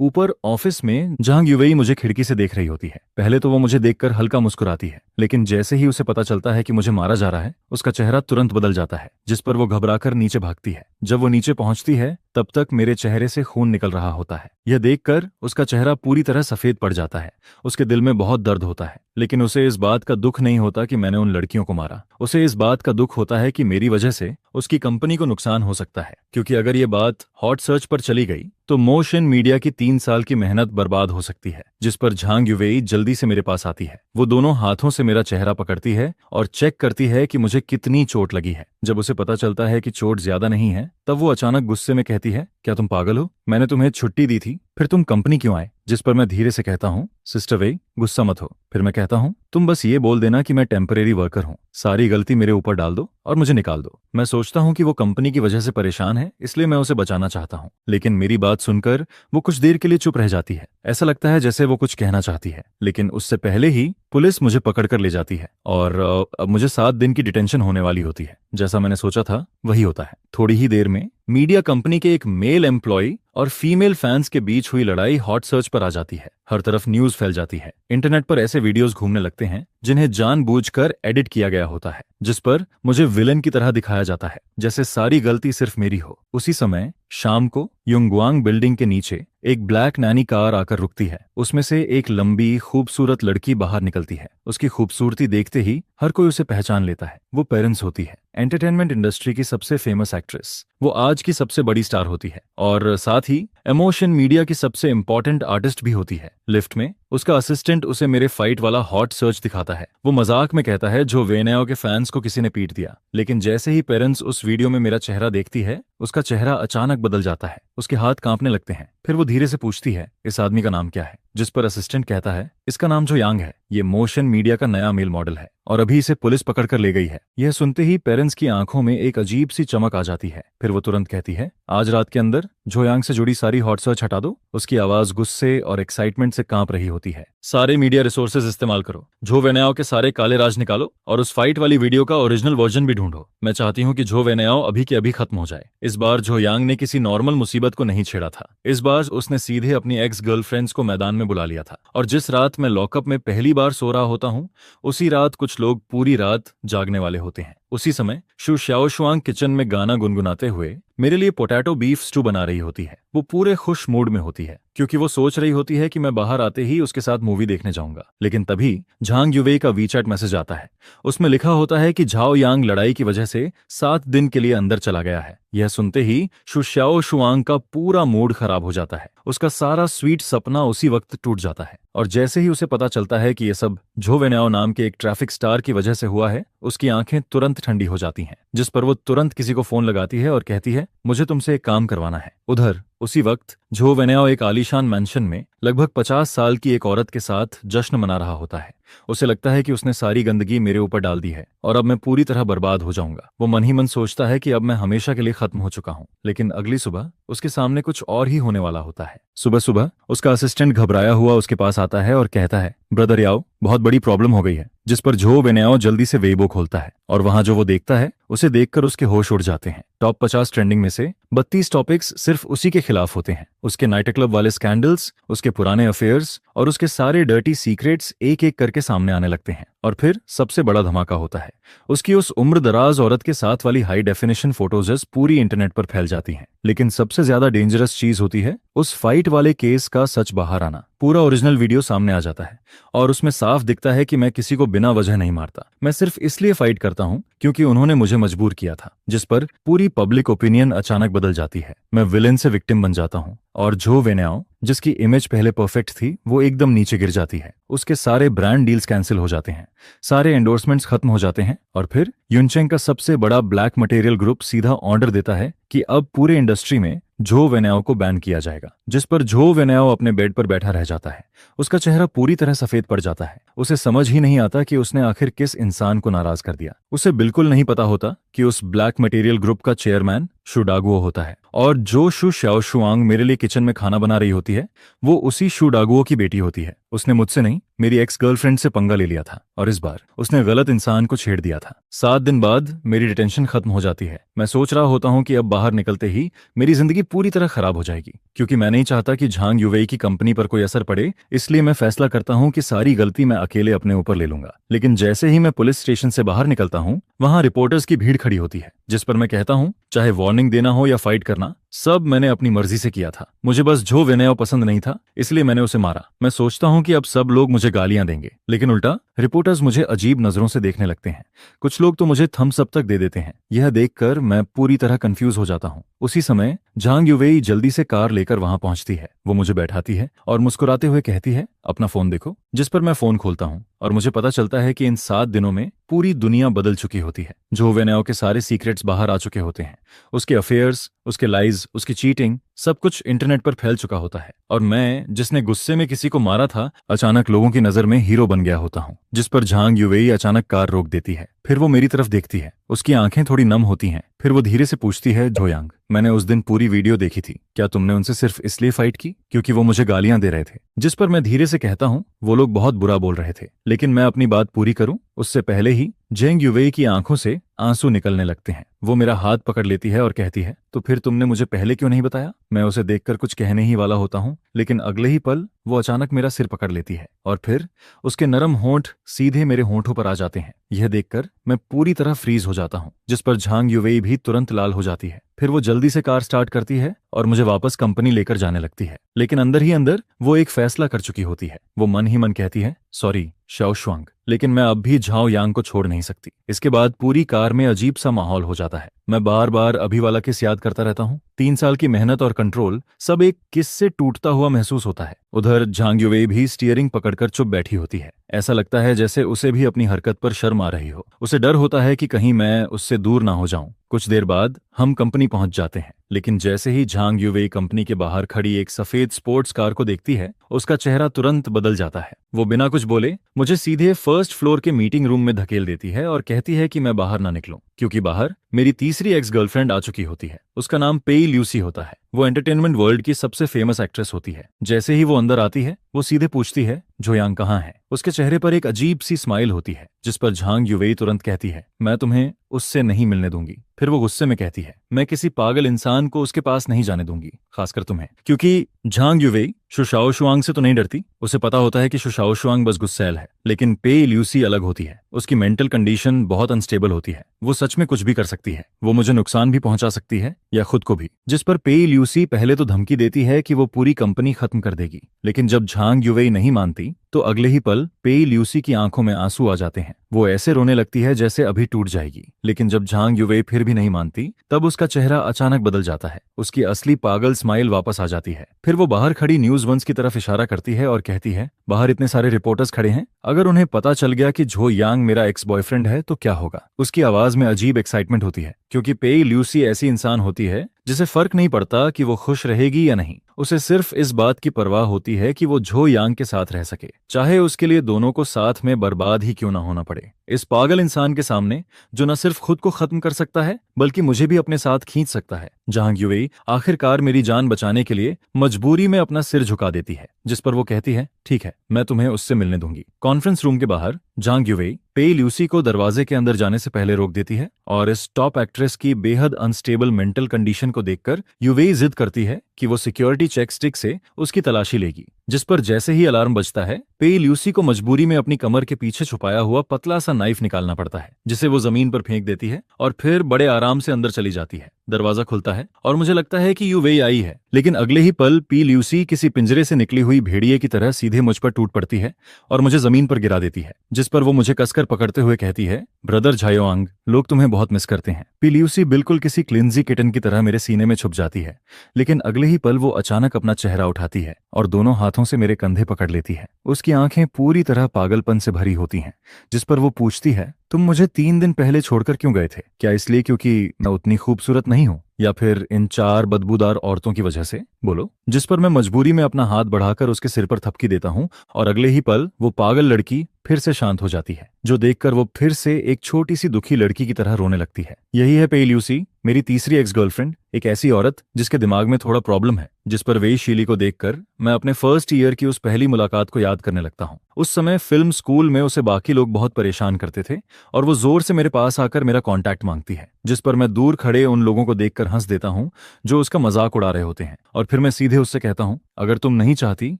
ऊपर ऑफिस में झांग युवेई मुझे खिड़की से देख रही होती है। पहले तो वो मुझे देखकर हल्का मुस्कुराती है, लेकिन जैसे ही उसे पता चलता है कि मुझे मारा जा रहा है, उसका चेहरा तुरंत बदल जाता है, जिस पर वो घबराकर नीचे भागती है। जब वो नीचे पहुंचती है तब तक मेरे चेहरे से खून निकल रहा होता है। यह देखकर उसका चेहरा पूरी तरह सफेद पड़ जाता है। उसके दिल में बहुत दर्द होता है, लेकिन उसे इस बात का दुख नहीं होता कि मैंने उन लड़कियों को मारा। उसे इस बात का दुख होता है कि मेरी वजह से उसकी कंपनी को नुकसान हो सकता है, क्योंकि अगर ये बात हॉट सर्च पर चली गई तो मोशन मीडिया की 3 साल की मेहनत बर्बाद हो सकती है। जिस पर झांग युवेई जल्दी से मेरे पास आती है। वो दोनों हाथों से मेरा चेहरा पकड़ती है और चेक करती है कि मुझे कितनी चोट लगी है। जब उसे पता चलता है कि चोट ज्यादा नहीं है, तब वो अचानक गुस्से में कहती है, क्या तुम पागल हो? मैंने तुम्हें छुट्टी दी थी, फिर तुम कंपनी क्यों आए? जिस पर मैं धीरे से कहता हूँ, सिस्टर वेई, गुस्सा मत हो। फिर मैं कहता हूँ, तुम बस ये बोल देना कि मैं टेम्परेरी वर्कर हूँ, सारी गलती मेरे ऊपर डाल दो और मुझे निकाल दो। मैं सोचता हूँ कि वो कंपनी की वजह से परेशान है, इसलिए मैं उसे बचाना चाहता हूँ, लेकिन मेरी बात सुनकर वो कुछ देर के लिए चुप रह जाती है। ऐसा लगता है जैसे वो कुछ कहना चाहती है, लेकिन उससे पहले ही पुलिस मुझे पकड़ कर ले जाती है और अब मुझे 7 दिन की डिटेंशन होने वाली होती है। जैसा मैंने सोचा था वही होता है। थोड़ी ही देर में मीडिया कंपनी के एक मेल एम्प्लॉय और फीमेल फैंस के बीच हुई लड़ाई हॉट सर्च पर आ जाती है। हर तरफ न्यूज फैल जाती है। इंटरनेट पर ऐसे वीडियोस घूमने लगते हैं जिन्हें जानबूझकर एडिट किया गया होता है, जिस पर मुझे विलेन की तरह दिखाया जाता है, जैसे सारी गलती सिर्फ मेरी हो। उसी समय शाम को युंगवांग बिल्डिंग के नीचे एक ब्लैक नैनी कार आकर रुकती है। उसमें से एक लंबी खूबसूरत लड़की बाहर निकलती है। उसकी खूबसूरती देखते ही हर कोई उसे पहचान लेता है। वो पेरेंट्स होती है, एंटरटेनमेंट इंडस्ट्री की सबसे फेमस एक्ट्रेस। वो आज की सबसे बड़ी स्टार होती है और साथ ही इमोशन मीडिया की सबसे इंपॉर्टेंट आर्टिस्ट भी होती है। लिफ्ट में उसका असिस्टेंट उसे मेरे फाइट वाला हॉट सर्च दिखाता है। वो मजाक में कहता है जो वेनेओ के फैंस को किसी ने पीट दिया, लेकिन जैसे ही पेरेंट्स उस वीडियो में मेरा चेहरा देखती है, उसका चेहरा अचानक बदल जाता है। उसके हाथ कांपने लगते हैं। फिर वो धीरे से पूछती है, इस आदमी का नाम क्या है? जिस पर असिस्टेंट कहता है, इसका नाम जो यांग है, ये मोशन मीडिया का नया मेल मॉडल है और अभी इसे पुलिस पकड़ कर ले गई है। यह सुनते ही पेरेंट्स की आंखों में एक अजीब सी चमक आ जाती है। फिर वो तुरंत कहती है, आज रात के अंदर जो यांग से जुड़ी सारी हॉट सर्च हटा दो। उसकी आवाज गुस्से और एक्साइटमेंट से कांप रही होती है। सारे मीडिया रिसोर्सेज इस्तेमाल करो, जो वेनेओ के सारे काले राज निकालो और उस फाइट वाली वीडियो का ओरिजिनल वर्जन भी ढूंढो। मैं चाहती हूँ कि जो वेनेओ अभी के अभी खत्म हो जाए। इस बार जो यांग ने किसी नॉर्मल मुसीबत को नहीं छेड़ा था। इस बार उसने सीधे अपनी एक्स गर्लफ्रेंड्स को मैदान में बुला लिया था। और जिस रात मैं लॉकअप में पहली बार सो रहा होता हूँ, उसी रात कुछ लोग पूरी रात जागने वाले होते हैं। उसी समय शु शाओशुआंग किचन में गाना गुनगुनाते हुए मेरे लिए पोटैटो बीफ स्टू बना रही होती है। वो पूरे खुश मूड में होती है, क्योंकि वो सोच रही होती है कि मैं बाहर आते ही उसके साथ मूवी देखने जाऊंगा। लेकिन तभी झांग युवेई का वीचैट मैसेज आता है। उसमें लिखा होता है कि झाओ यांग लड़ाई की वजह से 7 दिन के लिए अंदर चला गया है। यह सुनते ही शु शाओशुआंग का पूरा मूड खराब हो जाता है। उसका सारा स्वीट सपना उसी वक्त टूट जाता है और जैसे ही उसे पता चलता है कि यह सब झो वेनेओ नाम के एक ट्रैफिक स्टार की वजह से हुआ है, उसकी आंखें तुरंत ठंडी हो जाती हैं। जिस पर वो तुरंत किसी को फोन लगाती है और कहती है, मुझे तुमसे एक काम करवाना है। उधर उसी वक्त झो वेनेओ एक आलीशान मैंशन में लगभग 50 साल की एक औरत के साथ जश्न मना रहा होता है। उसे लगता है कि उसने सारी गंदगी मेरे ऊपर डाल दी है और अब मैं पूरी तरह बर्बाद हो जाऊंगा। वो मन ही मन सोचता है कि अब मैं हमेशा के लिए खत्म हो चुका हूं। लेकिन अगली सुबह उसके सामने कुछ और ही होने वाला होता है। सुबह सुबह उसका असिस्टेंट घबराया हुआ उसके पास आता है और कहता है, ब्रदर याओ, बहुत बड़ी प्रॉब्लम हो गई है। जिस पर झो वेनेओ जल्दी से वेइबो खोलता है और वहां जो वो देखता है उसे देखकर उसके होश उड़ जाते हैं। टॉप 50 ट्रेंडिंग में से 32 टॉपिक्स सिर्फ उसी के खिलाफ होते हैं। उसके नाइट क्लब वाले स्कैंडल्स, उसके पुराने अफेयर्स और उसके सारे डर्टी सीक्रेट्स एक एक करके सामने आने लगते हैं। और फिर सबसे बड़ा धमाका होता है, उसकी उस उम्र दराज औरत के साथ वाली हाई डेफिनेशन फोटोजेस पूरी इंटरनेट पर फैल जाती हैं। लेकिन सबसे ज्यादा डेंजरस चीज होती है उस फाइट वाले केस का सच बाहर आना। पूरा ओरिजिनल वीडियो सामने आ जाता है और उसमें साफ दिखता है कि मैं किसी को बिना वजह नहीं मारता, मैं सिर्फ इसलिए फाइट करता हूं क्योंकि उन्होंने मुझे मजबूर किया था। जिस पर पूरी पब्लिक ओपिनियन अचानक बदल जाती है। मैं विलेन से विक्टिम बन जाता हूं और झो वेनेओ, जिसकी इमेज पहले परफेक्ट थी, वो एकदम नीचे गिर जाती है। उसके सारे ब्रांड डील्स कैंसिल हो जाते हैं, सारे एंडोर्समेंट्स खत्म हो जाते हैं और फिर युनचेंग का सबसे बड़ा ब्लैक मटेरियल ग्रुप सीधा ऑर्डर देता है कि अब पूरे इंडस्ट्री में झो वेनेओ को बैन किया जाएगा। जिस पर झो वेनेओ अपने बेड पर बैठा रह जाता है। उसका चेहरा पूरी तरह सफेद पड़ जाता है। उसे समझ ही नहीं आता कि उसने आखिर किस इंसान को नाराज कर दिया। उसे बिल्कुल नहीं पता होता कि उस ब्लैक मटेरियल ग्रुप का चेयरमैन शु डागुओ होता है और जो शु शाओशुआंग मेरे लिए किचन में खाना बना रही होती है वो उसी शु डागुओ की बेटी होती है। उसने मुझसे नहीं, मेरी एक्स गर्लफ्रेंड से पंगा ले लिया था और इस बार उसने गलत इंसान को छेड़ दिया था। 7 दिन बाद मेरी डिटेंशन खत्म हो जाती है। मैं सोच रहा होता हूं कि अब बाहर निकलते ही मेरी जिंदगी पूरी तरह खराब हो जाएगी, क्योंकि मैं नहीं चाहता कि झांग युवेई की कंपनी पर कोई असर पड़े। इसलिए मैं फैसला करता हूं कि सारी गलती मैं अकेले अपने ऊपर ले लूंगा। लेकिन जैसे ही मैं पुलिस स्टेशन से बाहर निकलता हूं, वहां रिपोर्टर्स की भीड़ खड़ी होती है, जिस पर मैं कहता हूं चाहे वार्निंग देना हो या फाइट करना, सब मैंने अपनी मर्जी से किया था। मुझे बस झो वेनेओ पसंद नहीं था, इसलिए मैंने उसे मारा। मैं सोचता हूं कि अब सब लोग मुझे गालियां देंगे, लेकिन उल्टा रिपोर्टर्स मुझे अजीब नजरों से देखने लगते हैं। कुछ लोग तो मुझे थम्स अप तक दे देते हैं। यह देखकर मैं पूरी तरह कंफ्यूज हो जाता हूं। उसी समय झांग युवेई जल्दी से कार लेकर वहां पहुंचती है। वो मुझे बैठाती है और मुस्कुराते हुए कहती है, अपना फोन देखो। जिस पर मैं फोन खोलता हूं और मुझे पता चलता है कि इन 7 दिनों में पूरी दुनिया बदल चुकी होती है। झो वेनेओ के सारे सीक्रेट्स बाहर आ चुके होते हैं। उसके अफेयर्स, उसके लाइज, उसकी चीटिंग, सब कुछ इंटरनेट पर फैल चुका होता है। और मैं, जिसने गुस्से में किसी को मारा था, अचानक लोगों की नजर में हीरो बन गया होता हूं। जिस पर झांग युवेई अचानक कार रोक देती है। फिर वो मेरी तरफ देखती है। उसकी आंखें थोड़ी नम होती हैं। फिर वो धीरे से पूछती है, झोयांग, मैंने उस दिन पूरी वीडियो देखी थी, क्या तुमने उनसे सिर्फ इसलिए फाइट की क्योंकि वो मुझे गालियां दे रहे थे? जिस पर मैं धीरे से कहता हूं, वो लोग बहुत बुरा बोल रहे थे, लेकिन मैं अपनी बात पूरी करूं उससे पहले ही जेंग युवेई की आंखों से आंसू निकलने लगते हैं। वो मेरा हाथ पकड़ लेती है और कहती है, तो फिर तुमने मुझे पहले क्यों नहीं बताया? मैं उसे देखकर कुछ कहने ही वाला होता हूं, लेकिन अगले ही पल वो अचानक मेरा सिर पकड़ लेती है और फिर उसके नरम होंठ सीधे मेरे होंठों पर आ जाते हैं। यह देखकर मैं पूरी तरह फ्रीज हो जाता हूं। जिस पर झांग युवेई भी तुरंत लाल हो जाती है। फिर वो जल्दी से कार स्टार्ट करती है और मुझे वापस कंपनी लेकर जाने लगती है। लेकिन अंदर ही अंदर वो एक फैसला कर चुकी होती है। वो मन ही मन कहती है, सॉरी शाओशुआंग, लेकिन मैं अब भी झाओ यांग को छोड़ नहीं सकती। इसके बाद पूरी कार में अजीब सा माहौल हो जाता है। मैं बार बार अभी वाला किस याद करता रहता हूँ। 3 साल की मेहनत और कंट्रोल सब एक किस से टूटता हुआ महसूस होता है। उधर झांग युवेई भी स्टीयरिंग पकड़कर चुप बैठी होती है। ऐसा लगता है जैसे उसे भी अपनी हरकत पर शर्म आ रही हो। उसे डर होता है कि कहीं मैं उससे दूर ना हो जाऊं। कुछ देर बाद हम कंपनी पहुंच जाते हैं, लेकिन जैसे ही झांग युवेई कंपनी के बाहर खड़ी एक सफेद स्पोर्ट्स कार को देखती है, उसका चेहरा तुरंत बदल जाता है। वो बिना कुछ बोले मुझे सीधे फर्स्ट फ्लोर के मीटिंग रूम में धकेल देती है और कहती है कि मैं बाहर ना निकलूं, क्योंकि बाहर मेरी तीसरी एक्स गर्लफ्रेंड आ चुकी होती है। उसका नाम पेई ल्यूसी होता है। वो एंटरटेनमेंट वर्ल्ड की सबसे फेमस एक्ट्रेस होती है। जैसे ही वो अंदर आती है, वो सीधे पूछती है, झोयांग कहाँ है? उसके चेहरे पर एक अजीब सी स्माइल होती है, जिस पर झांग युवेई तुरंत कहती है, मैं तुम्हें उससे नहीं मिलने दूंगी। फिर वो गुस्से में कहती है, मैं किसी पागल इंसान को उसके पास नहीं जाने दूंगी, खासकर तुम्हें। क्योंकि झांग युवेई शु शाओशुआंग से तो नहीं डरती। उसे पता होता है कि शु शाओशुआंग बस गुस्सैल है, लेकिन पेई ल्यूसी अलग होती है। उसकी मेंटल कंडीशन बहुत अनस्टेबल होती है। वो सच में कुछ भी कर सकती है। वो मुझे नुकसान भी पहुंचा सकती है या खुद को भी। जिस पर पेई ल्यूसी पहले तो धमकी देती है कि वो पूरी कंपनी खत्म कर देगी, लेकिन जब झांग युवेई नहीं मानती तो अगले ही पल पेई ल्यूसी की आंखों में आंसू आ जाते हैं। वो ऐसे रोने लगती है जैसे अभी टूट जाएगी। लेकिन जब झांग युवेई फिर भी नहीं मानती, तब उसका चेहरा अचानक बदल जाता है। उसकी असली पागल स्माइल वापस आ जाती है। फिर वो बाहर खड़ी न्यूज वंस की तरफ इशारा करती है और कहती है, बाहर इतने सारे रिपोर्टर्स खड़े हैं, अगर उन्हें पता चल गया कि झो यांग मेरा एक्स बॉयफ्रेंड है तो क्या होगा? उसकी आवाज में अजीब एक्साइटमेंट होती है, क्योंकि पेई ल्यूसी ऐसी इंसान होती है जिसे फर्क नहीं पड़ता कि वो खुश रहेगी या नहीं। उसे सिर्फ इस बात की परवाह होती है कि वो झो यांग के साथ रह सके, चाहे उसके लिए दोनों को साथ में बर्बाद ही क्यों ना होना पड़े। इस पागल इंसान के सामने, जो न सिर्फ खुद को खत्म कर सकता है बल्कि मुझे भी अपने साथ खींच सकता है, जहांग युई आखिरकार मेरी जान बचाने के लिए मजबूरी में अपना सिर झुका देती है, जिस पर वो कहती है, ठीक है, मैं तुम्हें उससे मिलने दूंगी। कॉन्फ्रेंस रूम के बाहर जांग युई पे ल्यूसी को दरवाजे के अंदर जाने से पहले रोक देती है, और इस टॉप एक्ट्रेस की बेहद अनस्टेबल मेंटल कंडीशन को देखकर युई जिद करती है कि वो सिक्योरिटी चेक स्टिक से उसकी तलाशी लेगी, जिस पर जैसे ही अलार्म बजता है, पे ल्यूसी को मजबूरी में अपनी कमर के पीछे छुपाया हुआ पतला सा नाइफ निकालना पड़ता है, जिसे वो जमीन पर फेंक देती है और फिर बड़े आराम से अंदर चली जाती है। दरवाजा खुलता है और मुझे लगता है कि युई आई है, लेकिन अगले ही पल पी ल्यूसी किसी पिंजरे से निकली हुई भेड़िए की तरह सीधे मुझ पर टूट पड़ती है और मुझे जमीन पर गिरा देती है, जिस पर वो मुझे कसकर पकड़ते हुए कहती है, ब्रदर झायोआंग, लोग तुम्हें बहुत मिस करते हैं। पी ल्यूसी बिल्कुल किसी क्लिंजी किटन की तरह मेरे सीने में छुप जाती है, लेकिन अगले ही पल वो अचानक अपना चेहरा उठाती है और दोनों हाथों से मेरे कंधे पकड़ लेती है। उसकी आंखें पूरी तरह पागलपन से भरी होती हैं, जिस पर वो पूछती है, तुम मुझे 3 दिन पहले छोड़कर क्यों गए थे? क्या इसलिए क्योंकि मैं उतनी खूबसूरत नहीं हूं, या फिर इन 4 बदबूदार औरतों की वजह से? बोलो। जिस पर मैं मजबूरी में अपना हाथ बढ़ाकर उसके सिर पर थपकी देता हूं और अगले ही पल वो पागल लड़की फिर से शांत हो जाती है, जो देखकर वो फिर से एक छोटी सी दुखी लड़की की तरह रोने लगती है। यही है पे ल्यूसी, मेरी तीसरी एक्स गर्लफ्रेंड, एक ऐसी औरत जिसके दिमाग में थोड़ा प्रॉब्लम है, जिस पर वेई शीली को देखकर मैं अपने फर्स्ट ईयर की उस पहली मुलाकात को याद करने लगता हूँ। उस समय फिल्म स्कूल में उसे बाकी लोग बहुत परेशान करते थे और वो जोर से मेरे पास आकर मेरा कांटेक्ट मांगती है, जिस पर मैं दूर खड़े उन लोगों को देखकर हंस देता हूँ जो उसका मजाक उड़ा रहे होते हैं, और फिर मैं सीधे उससे कहता हूँ, अगर तुम नहीं चाहती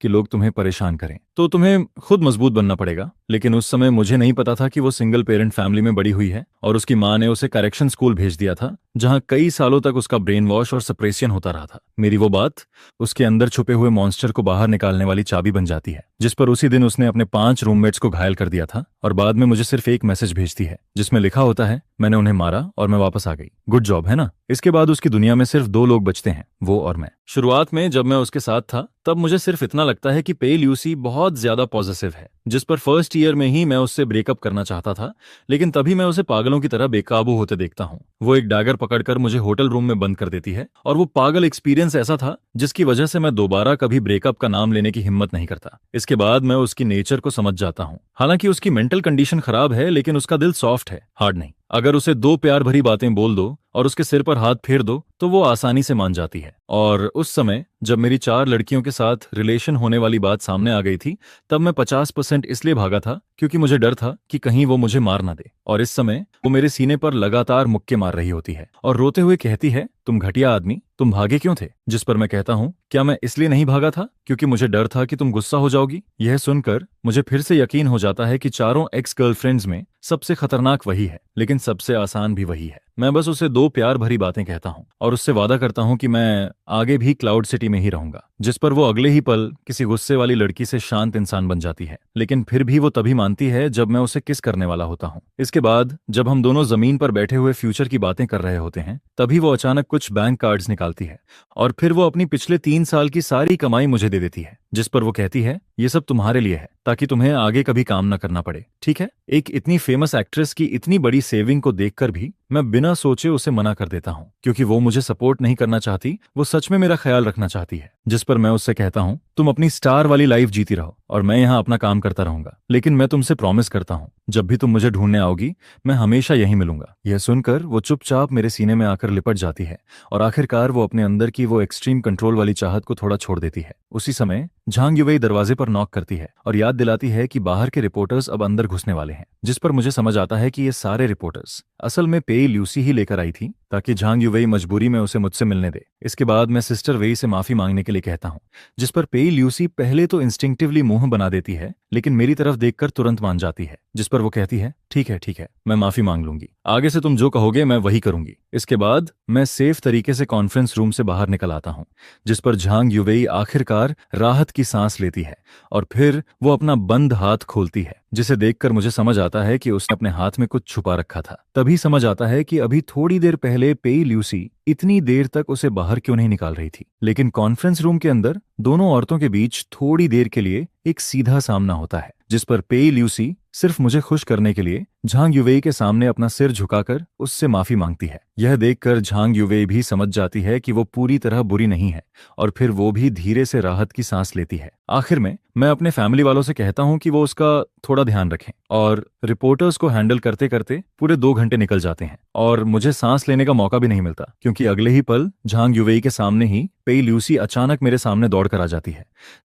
कि लोग तुम्हें परेशान करें तो तुम्हें खुद मजबूत बनना पड़ेगा। लेकिन उस समय मुझे नहीं पता था कि वो सिंगल पेरेंट फैमिली में बड़ी हुई है और उसकी माँ ने उसे करेक्शन स्कूल भेज दिया था, जहां कई सालों तक उसका ब्रेन वॉश और सप्रेशन होता रहा था। मेरी वो बात उसके अंदर छुपे हुए मॉन्स्टर को बाहर निकालने वाली चाबी बन जाती है, जिस पर उसी दिन उसने अपने 5 रूममेट्स को घायल कर दिया था और बाद में मुझे सिर्फ एक मैसेज भेजती है, जिसमें लिखा होता है, मैंने उन्हें मारा और मैं वापस आ गई, गुड जॉब, है ना? इसके बाद उसकी दुनिया में सिर्फ 2 लोग बचते हैं, वो और मैं। शुरुआत में जब मैं उसके साथ था तब मुझे सिर्फ इतना लगता है कि पे ल्यूसी बहुत ज्यादा पॉजिटिव है, जिस पर फर्स्ट ईयर में ही मैं उससे ब्रेकअप करना चाहता था, लेकिन तभी मैं उसे पागलों की तरह बेकाबू होते देखता हूँ। वो एक डैगर पकड़कर मुझे होटल रूम में बंद कर देती है और वो पागल एक्सपीरियंस ऐसा था जिसकी वजह से मैं दोबारा कभी ब्रेकअप का नाम लेने की हिम्मत नहीं करता। इसके बाद मैं उसकी नेचर को समझ जाता हूँ। हालांकि उसकी मेंटल कंडीशन खराब है, लेकिन उसका दिल सॉफ्ट है, हार्ड नहीं। अगर उसे 2 प्यार भरी बातें बोल दो और उसके सिर पर हाथ फेर दो तो वो आसानी से मान जाती है। और उस समय जब मेरी 4 लड़कियों के साथ रिलेशन होने वाली बात सामने आ गई थी, तब मैं 50% इसलिए भागा था क्योंकि मुझे डर था कि कहीं वो मुझे मार ना दे। और इस समय वो मेरे सीने पर लगातार मुक्के मार रही होती है और रोते हुए कहती है, तुम घटिया आदमी, तुम भागे क्यों थे? जिस पर मैं कहता हूँ, क्या मैं इसलिए नहीं भागा था क्योंकि मुझे डर था कि तुम गुस्सा हो जाओगी? यह सुनकर मुझे फिर से यकीन हो जाता है कि चारों एक्स गर्लफ्रेंड्स में सबसे खतरनाक वही है, लेकिन सबसे आसान भी वही है। मैं बस उसे 2 प्यार भरी बातें कहता हूँ और उससे वादा करता हूँ कि मैं आगे भी क्लाउड सिटी में ही रहूंगा, जिस पर वो अगले ही पल किसी गुस्से वाली लड़की से शांत इंसान बन जाती है। लेकिन फिर भी वो तभी मानती है जब मैं उसे किस करने वाला होता हूँ। इसके बाद जब हम दोनों जमीन पर बैठे हुए फ्यूचर की बातें कर रहे होते हैं, तभी वो अचानक कुछ बैंक कार्ड्स निकालती है और फिर वो अपनी पिछले 3 साल की सारी कमाई मुझे दे देती है, जिस पर वो कहती है, ये सब तुम्हारे लिए है ताकि तुम्हें आगे कभी काम न करना पड़े, ठीक है? एक इतनी फेमस एक्ट्रेस की इतनी बड़ी सेविंग को देखकर भी मैं बिना सोचे उसे मना कर देता हूँ, क्योंकि वो मुझे सपोर्ट नहीं करना चाहती, वो सच में मेरा ख्याल रखना चाहती है। जिस पर मैं उससे कहता हूँ, तुम अपनी स्टार वाली लाइफ जीती रहो और मैं यहाँ अपना काम करता रहूंगा, लेकिन मैं तुमसे प्रॉमिस करता हूँ, जब भी तुम मुझे ढूंढने आओगी मैं हमेशा यहीं मिलूंगा। यह सुनकर वो चुपचाप मेरे सीने में आकर लिपट जाती है और आखिरकार वो अपने अंदर की वो एक्सट्रीम कंट्रोल वाली चाहत को थोड़ा छोड़ देती है। उसी समय झांग युई दरवाजे पर नॉक करती है और याद दिलाती है कि बाहर के रिपोर्टर्स अब अंदर घुसने वाले हैं, जिस पर मुझे समझ आता है कि ये सारे रिपोर्टर्स असल में पे ल्यूसी ही लेकर आई थी ताकि झांग युई मजबूरी में उसे मुझसे मिलने दे। इसके बाद मैं सिस्टर वेई से माफी मांगने के लिए कहता हूँ, जिस पर पे ल्यूसी पहले तो इंस्टिंक्टिवली मुंह बना देती है, लेकिन मेरी तरफ देखकर तुरंत मान जाती है, जिस पर वो कहती है, ठीक है, मैं माफी मांग लूंगी, आगे से तुम जो कहोगे मैं वही करूंगी। इसके बाद मैं सेफ तरीके से कॉन्फ्रेंस रूम से बाहर निकल आता हूँ, जिस पर झांग युई आखिरकार राहत की सांस लेती है और फिर वो अपना बंद हाथ खोलती है, जिसे देखकर मुझे समझ आता है कि उसने अपने हाथ में कुछ छुपा रखा था। तभी समझ आता है कि अभी थोड़ी देर पहले पे ल्यूसी इतनी देर तक उसे बाहर क्यों नहीं निकाल रही थी। लेकिन कॉन्फ्रेंस रूम के अंदर दोनों औरतों के बीच थोड़ी देर के लिए एक सीधा सामना होता है, जिस पर पे ल्यूसी सिर्फ मुझे खुश करने के लिए झांग युवेई के सामने अपना सिर झुकाकर उससे माफी मांगती है। यह देखकर झांग युवेई भी समझ जाती है कि वो पूरी तरह बुरी नहीं है और फिर वो भी धीरे से राहत की सांस लेती है। आखिर में मैं अपने फैमिली वालों से कहता हूँ कि वो उसका थोड़ा ध्यान रखें और रिपोर्टर्स को हैंडल करते करते पूरे 2 घंटे निकल जाते हैं और मुझे सांस लेने का मौका भी नहीं मिलता, क्योंकि अगले ही पल झांग युवेई के सामने ही पेई ल्यूसी अचानक मेरे सामने दौड़कर आ जाती है,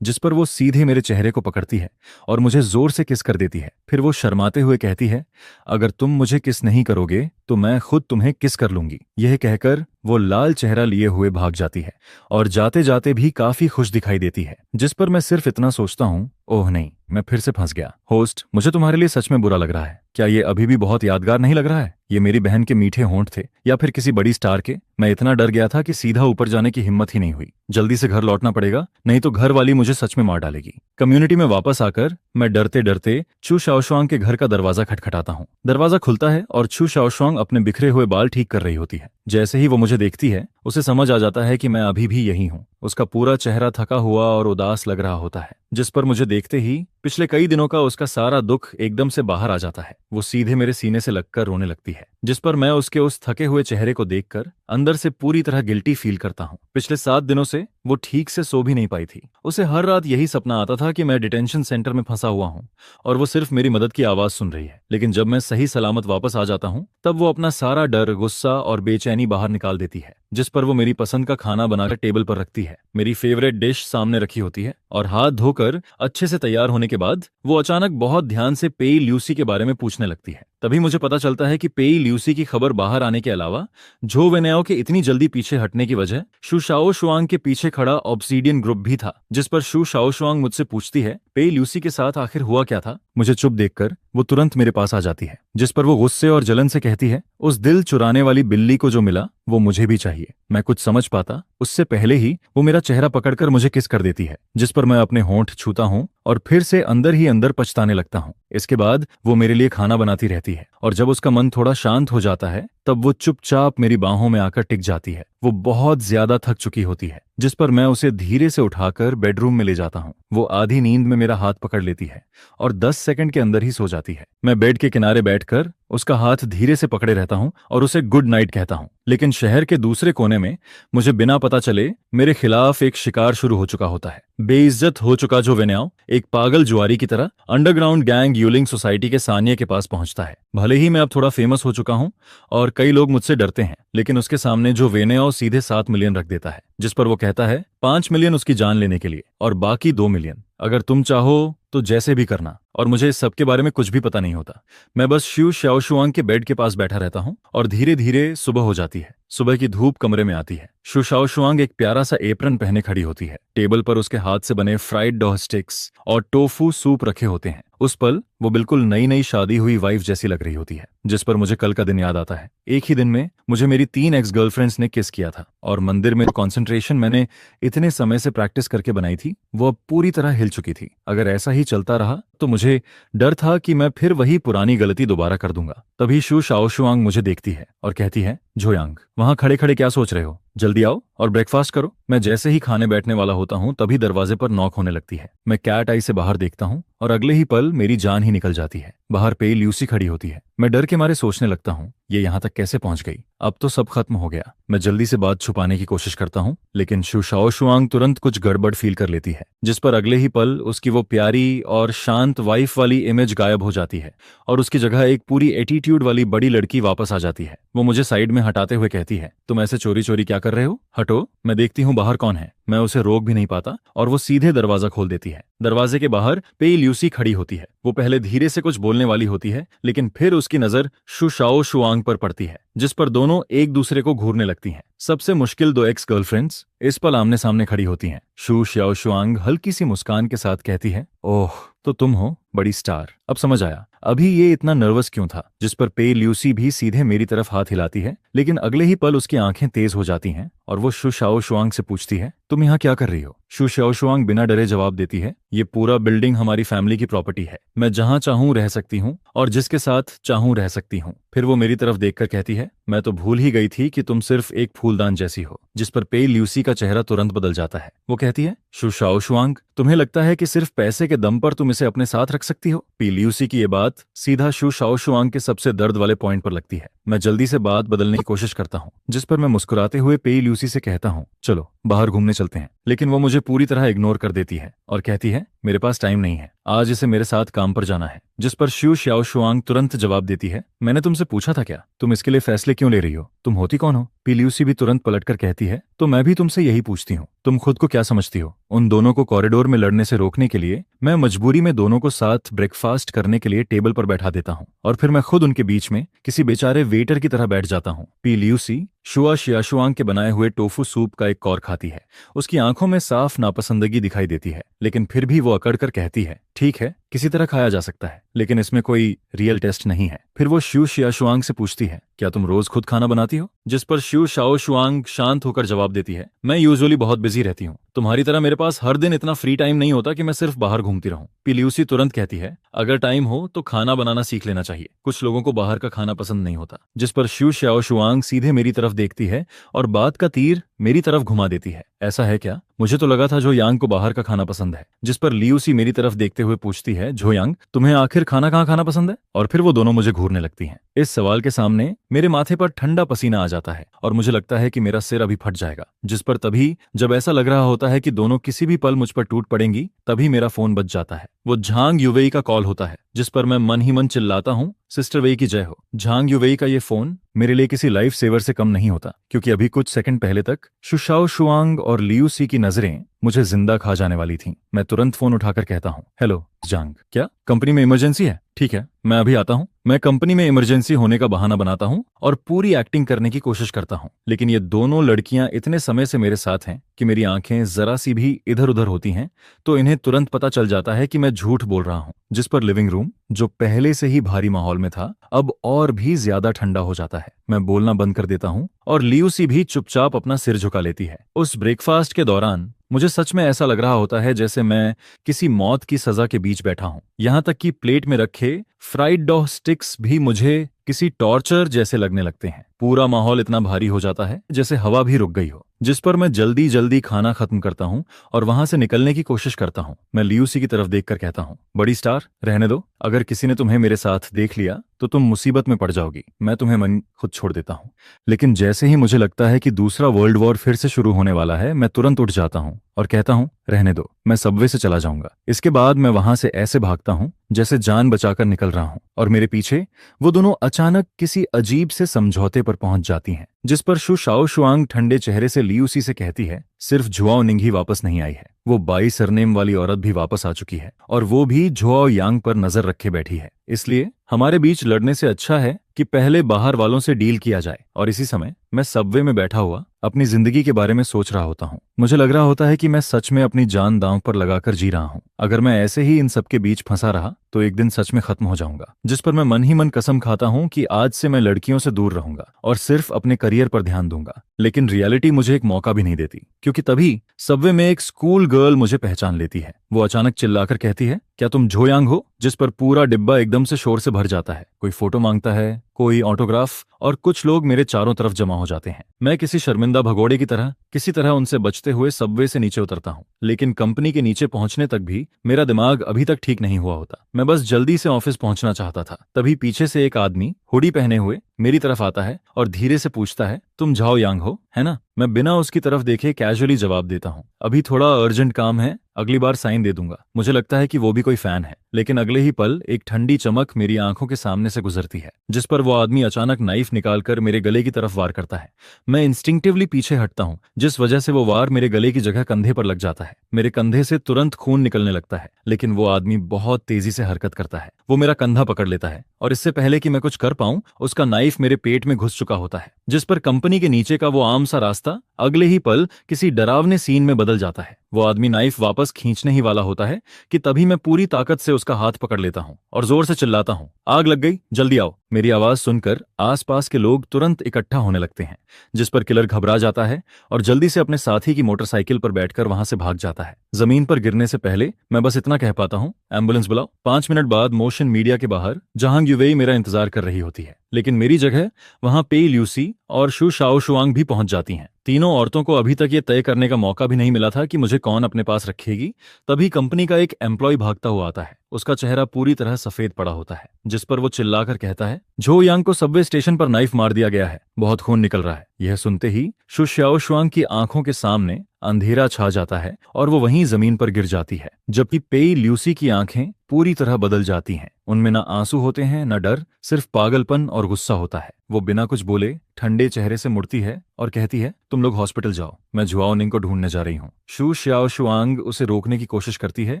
जिस पर वो सीधे मेरे चेहरे को पकड़ती है और मुझे जोर से किस कर देती है। फिर वो शर्माते हुए कहती है, अगर तुम मुझे किस नहीं करोगे तो मैं खुद तुम्हें किस कर लूंगी। यह कहकर वो लाल चेहरा लिए हुए भाग जाती है और जाते जाते भी काफी खुश दिखाई देती है, जिस पर मैं सिर्फ इतना सोचता हूँ, ओह नहीं, मैं फिर से फंस गया। होस्ट, मुझे तुम्हारे लिए सच में बुरा लग रहा है। क्या ये अभी भी बहुत यादगार नहीं लग रहा है? ये मेरी बहन के मीठे होंठ थे या फिर किसी बड़ी स्टार के? मैं इतना डर गया था कि सीधा ऊपर जाने की हिम्मत ही नहीं हुई। जल्दी से घर लौटना पड़ेगा, नहीं तो घर वाली मुझे सच में मार डालेगी। कम्युनिटी में वापस आकर मैं डरते डरते चू शाओशुआंग के घर का दरवाजा खटखटाता हूँ। दरवाजा खुलता है और चू शाओशुआंग अपने बिखरे हुए बाल ठीक कर रही होती है। जैसे ही वो मुझे देखती है, उसे समझ आ जाता है कि मैं अभी भी यही हूँ। उसका पूरा चेहरा थका हुआ और उदास लग रहा होता है, जिस पर मुझे देखते ही पिछले कई दिनों का उसका सारा दुख एकदम से बाहर आ जाता है। वो सीधे मेरे सीने से लगकर रोने लगती है, जिस पर मैं उसके उस थके हुए चेहरे को देखकर अंदर से पूरी तरह गिल्टी फील करता हूँ। पिछले 7 दिनों से वो ठीक से सो भी नहीं पाई थी। उसे हर रात यही सपना आता था कि मैं डिटेंशन सेंटर में फंसा हुआ हूँ और वो सिर्फ मेरी मदद की आवाज सुन रही है। लेकिन जब मैं सही सलामत वापस आ जाता हूँ, तब वो अपना सारा डर, गुस्सा और बेचैनी बाहर निकाल देती है, जिस पर वो मेरी पसंद का खाना बनाकर टेबल पर रखती है। मेरी फेवरेट डिश सामने रखी होती है और हाथ धोकर अच्छे से तैयार होने के बाद वो अचानक बहुत ध्यान से पेई ल्यूसी के बारे में पूछने लगती है। तभी मुझे पता चलता है कि पेई ल्यूसी की खबर बाहर आने के अलावा झो वेनेओ के इतनी जल्दी पीछे हटने की वजह शू शाओशुआंग के पीछे खड़ा ऑब्सीडियन ग्रुप भी था, जिस पर शू शाओशुआंग मुझसे पूछती है, पेई ल्यूसी के साथ आखिर हुआ क्या था? मुझे चुप देखकर वो तुरंत मेरे पास आ जाती है, जिस पर वो गुस्से और जलन से कहती है, उस दिल चुराने वाली बिल्ली को जो मिला वो मुझे भी चाहिए। मैं कुछ समझ पाता उससे पहले ही वो मेरा चेहरा पकड़कर मुझे किस कर देती है, जिस पर मैं अपने होंठ छूता हूँ और फिर से अंदर ही अंदर पछताने लगता हूँ। इसके बाद वो मेरे लिए खाना बनाती रहती है और जब उसका मन थोड़ा शांत हो जाता है, तब वो चुपचाप मेरी बाहों में आकर टिक जाती है। वो बहुत ज्यादा थक चुकी होती है, जिस पर मैं उसे धीरे से उठाकर बेडरूम में ले जाता हूँ। वो आधी नींद में मेरा हाथ पकड़ लेती है और 10 सेकंड के अंदर ही सो जाती है। मैं बेड के किनारे बैठकर उसका हाथ धीरे से पकड़े रहता हूँ और उसे गुड नाइट कहता हूँ। लेकिन शहर के दूसरे कोने में मुझे बिना पता चले मेरे खिलाफ एक शिकार शुरू हो चुका होता है। बेइज्जत हो चुका जो वेन्याओ एक पागल जुआरी की तरह अंडरग्राउंड गैंग यूलिंग सोसाइटी के सानिया के पास पहुंचता है। भले ही मैं अब थोड़ा फेमस हो चुका हूं और कई लोग मुझसे डरते हैं, लेकिन उसके सामने जो वेन्याओ सीधे 7 मिलियन रख देता है, जिस पर वो कहता है 5 मिलियन उसकी जान लेने के लिए और बाकी 2 मिलियन अगर तुम चाहो तो जैसे भी करना। और मुझे इस सब के बारे में कुछ भी पता नहीं होता। मैं बस शू शाओशुआंग के बेड के पास बैठा रहता हूँ और धीरे धीरे सुबह हो जाती है। सुबह की धूप कमरे में आती है। शू शाओशुआंग एक प्यारा सा एप्रन पहने खड़ी होती है। टेबल पर उसके हाथ से बने फ्राइड डॉ स्टिक्स और टोफू सूप रखे होते हैं। उस पल वो बिल्कुल नई नई शादी हुई वाइफ जैसी लग रही होती है, जिस पर मुझे कल का दिन याद आता है। एक ही दिन में मुझे मेरी 3 एक्स गर्लफ्रेंड्स ने किस किया था और मंदिर में कॉन्सेंट्रेशन मैंने इतने समय से प्रैक्टिस करके बनाई थी, वो अब पूरी तरह हिल चुकी थी। अगर ऐसा ही चलता रहा तो मुझे डर था कि मैं फिर वही पुरानी गलती दोबारा कर दूंगा। तभी शू शाओशुआंग मुझे देखती है और कहती है, झोयांग, वहां खड़े खड़े क्या सोच रहे हो? जल्दी आओ और ब्रेकफास्ट करो। मैं जैसे ही खाने बैठने वाला होता हूँ, तभी दरवाजे पर नॉक होने लगती है। मैं कैट आई से बाहर देखता हूँ और अगले ही पल मेरी जान ही निकल जाती है। बाहर पेई ल्यूसी खड़ी होती है। मैं डर के मारे सोचने लगता हूँ, ये यहाँ तक कैसे पहुंच गई? अब तो सब खत्म हो गया। मैं जल्दी से बात छुपाने की कोशिश करता हूँ, लेकिन शू शाओशुआंग तुरंत कुछ गड़बड़ फील कर लेती है, जिस पर अगले ही पल उसकी वो प्यारी और शांत वाइफ वाली इमेज गायब हो जाती है और उसकी जगह एक पूरी एटीट्यूड वाली बड़ी लड़की वापस आ जाती है। वो मुझे साइड में हटाते हुए कहती है, तुम ऐसे चोरी चोरी क्या कर रहे हो? हटो, मैं देखती हूँ बाहर कौन है। मैं उसे रोक भी नहीं पाता और वो सीधे दरवाजा खोल देती है। दरवाजे के बाहर पेई ल्यूसी खड़ी होती है। वो पहले धीरे से कुछ बोलने वाली होती है, लेकिन फिर उसकी नजर शू शाओशुआंग पर पड़ती है, जिस पर दोनों एक दूसरे को घूरने लगती हैं। सबसे मुश्किल 2 एक्स गर्लफ्रेंड्स इस पल आमने सामने खड़ी होती हैं। शू शाओशुआंग हल्की सी मुस्कान के साथ कहती है, ओह, तो तुम हो बड़ी स्टार। अब समझ आया अभी ये इतना नर्वस क्यों था। जिस पर पेई ल्यूसी भी सीधे मेरी तरफ हाथ हिलाती है, लेकिन अगले ही पल उसकी आंखें तेज हो जाती हैं और वो शू शाओशुआंग से पूछती है, तुम यहाँ क्या कर रही हो? शू शाओशुआंग बिना डरे जवाब देती है, ये पूरा बिल्डिंग हमारी फैमिली की प्रॉपर्टी है। मैं जहां चाहूं रह सकती हूँ और जिसके साथ चाहूं रह सकती हूँ। फिर वो मेरी तरफ देखकर कहती है, मैं तो भूल ही गई थी कि तुम सिर्फ एक फूलदान जैसी हो। जिस पर पेई ल्यूसी का चेहरा तुरंत बदल जाता है। वो कहती है, शू शाओशुआंग, तुम्हें लगता है कि सिर्फ पैसे के दम पर तुम इसे अपने साथ रख सकती हो? पेई ल्यूसी की ये बात सीधा शू शाओशुआंग के सबसे दर्द वाले पॉइंट पर लगती है। मैं जल्दी से बात बदलने की कोशिश करता हूँ, जिस पर मैं मुस्कुराते हुए पेई ल्यूसी से कहता हूँ, चलो बाहर घूमने चलते हैं। लेकिन वो मुझे पूरी तरह इग्नोर कर देती है और कहती है, मेरे पास टाइम नहीं है, आज इसे मेरे साथ काम पर जाना है। जिस पर शू शाओशुआंग तुरंत जवाब देती है, मैंने तुमसे पूछा था क्या? तुम इसके लिए फैसले क्यों ले रही हो? तुम होती कौन हो? पी ल्यूसी भी तुरंत पलटकर कहती है, तो मैं भी तुमसे यही पूछती हूँ, तुम खुद को क्या समझती हो? उन दोनों को कॉरिडोर में लड़ने से रोकने के लिए मैं मजबूरी में दोनों को साथ ब्रेकफास्ट करने के लिए टेबल पर बैठा देता हूँ और फिर मैं खुद उनके बीच में किसी बेचारे वेटर की तरह बैठ जाता हूँ। पी ल्यूसी शुआ शियाशुआंग के बनाए हुए टोफू सूप का एक कौर खाती है। उसकी आंखों में साफ नापसंदगी दिखाई देती है, लेकिन फिर भी वो अकड़कर कहती है, ठीक है, किसी तरह खाया जा सकता है, लेकिन इसमें कोई रियल टेस्ट नहीं है। फिर वो शू शियाशुआंग से पूछती है, क्या तुम रोज खुद खाना बनाती हो? जिस पर शू शाओशुआंग शांत होकर जवाब देती है, मैं यूजुअली बहुत बिजी रहती हूँ, तुम्हारी तरह मेरे पास हर दिन इतना फ्री टाइम नहीं होता कि मैं सिर्फ बाहर घूमती रहूं। पी ल्यूसी तुरंत कहती है, अगर टाइम हो तो खाना बनाना सीख लेना चाहिए, कुछ लोगों को बाहर का खाना पसंद नहीं होता। जिस पर शू शाओशुआंग सीधे मेरी तरफ देखती है और बात का तीर मेरी तरफ घुमा देती है, ऐसा है क्या? मुझे तो लगा था जो यांग को बाहर का खाना पसंद है। जिस पर ल्यूसी मेरी तरफ देखते हुए पूछती है, जो यांग, तुम्हें आखिर खाना कहाँ खाना पसंद है? और फिर वो दोनों मुझे घूरने लगती हैं। इस सवाल के सामने मेरे माथे पर ठंडा पसीना आ जाता है और मुझे लगता है कि मेरा सिर अभी फट जाएगा। जिस पर तभी जब ऐसा लग रहा होता है कि दोनों किसी भी पल मुझ पर टूट पड़ेंगी, तभी मेरा फोन बज जाता है। वो झांग युवेई का कॉल होता है, जिस पर मैं मन ही मन चिल्लाता हूँ, सिस्टर वेई की जय हो। झांग युवेई का ये फोन मेरे लिए किसी लाइफ सेवर से कम नहीं होता, क्योंकि अभी कुछ सेकंड पहले तक शू शाओशुआंग और ल्यूसी की नजरें मुझे जिंदा खा जाने वाली थीं। मैं तुरंत फोन उठाकर कहता हूँ, हेलो जांग, क्या कंपनी में इमरजेंसी है? ठीक है, मैं अभी आता हूँ। मैं कंपनी में इमरजेंसी होने का बहाना बनाता हूँ और पूरी एक्टिंग करने की कोशिश करता हूँ, लेकिन ये दोनों लड़कियां इतने समय से मेरे साथ हैं कि मेरी आंखें जरा सी भी इधर उधर होती हैं तो इन्हें तुरंत पता चल जाता है कि मैं झूठ बोल रहा हूँ। जिस पर लिविंग रूम, जो पहले से ही भारी माहौल में था, अब और भी ज्यादा ठंडा हो जाता है। मैं बोलना बंद कर देता हूँ और ल्यूसी भी चुपचाप अपना सिर झुका लेती है। उस ब्रेकफास्ट के दौरान मुझे सच में ऐसा लग रहा होता है जैसे मैं किसी मौत की सजा के बीच बैठा हूं। यहां तक कि प्लेट में रखे फ्राइड डॉ स्टिक्स भी मुझे किसी टॉर्चर जैसे लगने लगते हैं। पूरा माहौल इतना भारी हो जाता है जैसे हवा भी रुक गई हो। जिस पर मैं जल्दी जल्दी खाना खत्म करता हूं और वहां से निकलने की कोशिश करता हूं। मैं ल्यूसी की तरफ देखकर कहता हूं, बड़ी स्टार, रहने दो, अगर किसी ने तुम्हें मेरे साथ देख लिया तो तुम मुसीबत में पड़ जाओगी। मैं तुम्हें मन खुद छोड़ देता हूं। लेकिन जैसे ही मुझे लगता है कि दूसरा वर्ल्ड वॉर फिर से शुरू होने वाला है, मैं तुरंत उठ जाता हूं और कहता हूं, रहने दो, मैं सबवे से चला जाऊंगा। इसके बाद मैं वहां से ऐसे भागता हूं जैसे जान बचाकर निकल रहा हूं और मेरे पीछे वो दोनों अचानक किसी अजीब से समझौते पर पहुंच जाती हैं। जिस पर शू शाओशुआंग ठंडे चेहरे से ल्यूसी से कहती है, सिर्फ झुआओ निंग ही वापस नहीं आई है, वो बाई सरनेम वाली औरत भी वापस आ चुकी है और वो भी झुआओ यांग पर नजर रखे बैठी है। इसलिए हमारे बीच लड़ने से अच्छा है कि पहले बाहर वालों से डील किया जाए। और इसी समय मैं सबवे में बैठा हुआ अपनी जिंदगी के बारे में सोच रहा होता हूँ। मुझे लग रहा होता है कि मैं सच में अपनी जान दांव पर लगाकर जी रहा हूँ। अगर मैं ऐसे ही इन सबके बीच फंसा रहा तो एक दिन सच में खत्म हो जाऊंगा। जिस पर मैं मन ही मन कसम खाता हूँ कि आज से मैं लड़कियों से दूर रहूंगा और सिर्फ अपने करियर पर ध्यान दूंगा। लेकिन रियलिटी मुझे एक मौका भी नहीं देती, क्योंकि तभी सबवे में एक स्कूल गर्ल मुझे पहचान लेती है। वो अचानक चिल्लाकर कहती है, क्या तुम झो यांग हो? जिस पर पूरा डिब्बा एकदम से शोर से भर जाता है। कोई फोटो मांगता है, कोई ऑटोग्राफ, और कुछ लोग मेरे चारों तरफ जमा हो जाते हैं। मैं किसी शर्मिंदा भगोड़े की तरह किसी तरह उनसे बचते हुए सबवे से नीचे उतरता हूँ। लेकिन कंपनी के नीचे पहुंचने तक भी मेरा दिमाग अभी तक ठीक नहीं हुआ होता। मैं बस जल्दी से ऑफिस पहुंचना चाहता था। तभी पीछे से एक आदमी हुडी पहने हुए मेरी तरफ आता है और धीरे से पूछता है, तुम झाओ यांग हो, है ना? मैं बिना उसकी तरफ देखे कैजुअली जवाब देता हूँ, अभी थोड़ा अर्जेंट काम है, अगली बार साइन दे दूंगा। मुझे लगता है कि वो भी कोई फैन है, लेकिन अगले ही पल एक ठंडी चमक मेरी आंखों के सामने से गुजरती है। जिस पर वो आदमी अचानक नाइफ निकालकर मेरे गले की तरफ वार करता है। मैं इंस्टिंक्टिवली पीछे हटता हूँ, जिस वजह से वो वार मेरे गले की जगह कंधे पर लग जाता है। मेरे कंधे से तुरंत खून निकलने लगता है, लेकिन वो आदमी बहुत तेजी से हरकत करता है। वो मेरा कंधा पकड़ लेता है और इससे पहले कि मैं कुछ कर पाऊं, उसका नाइफ मेरे पेट में घुस चुका होता है। जिस पर कंपनी के नीचे का वो आम सा रास्ता अगले ही पल किसी डरावने सीन में बदल जाता है। वो आदमी नाइफ वापस खींचने ही वाला होता है कि तभी मैं पूरी ताकत से उसका हाथ पकड़ लेता हूँ और जोर से चिल्लाता हूँ, आग लग गई, जल्दी आओ। मेरी आवाज सुनकर आसपास के लोग तुरंत इकट्ठा होने लगते हैं। जिस पर किलर घबरा जाता है और जल्दी से अपने साथी की मोटरसाइकिल पर बैठकर वहां से भाग जाता है। जमीन पर गिरने से पहले मैं बस इतना कह पाता हूँ, एम्बुलेंस बुलाओ। 5 मिनट बाद मोशन मीडिया के बाहर झांग युवेई मेरा इंतजार कर रही होती है। लेकिन मेरी जगह वहां पेई ल्यूसी और शु शाओशुआंग भी पहुंच जाती हैं। तीनों औरतों को अभी तक ये तय करने का मौका भी नहीं मिला था कि मुझे कौन अपने पास रखेगी। तभी कंपनी का एक एम्प्लॉय भागता हुआ आता है। उसका चेहरा पूरी तरह सफेद पड़ा होता है, जिस पर वो चिल्लाकर कहता है, झो यांग को सबवे स्टेशन पर नाइफ मार दिया गया है, बहुत खून निकल रहा है। यह सुनते ही शु शाओशुआंग की आंखों के सामने अंधेरा छा जाता है और वो वहीं जमीन पर गिर जाती है, जबकि पेई ल्यूसी की आंखें पूरी तरह बदल जाती हैं। उनमें ना आंसू होते हैं, न डर, सिर्फ पागलपन और गुस्सा होता है। वो बिना कुछ बोले ठंडे चेहरे से मुड़ती है और कहती है, तुम लोग हॉस्पिटल जाओ, मैं जुआओनिंग को ढूंढने जा रही हूँ। शु शाओशुआंग उसे रोकने की कोशिश करती है,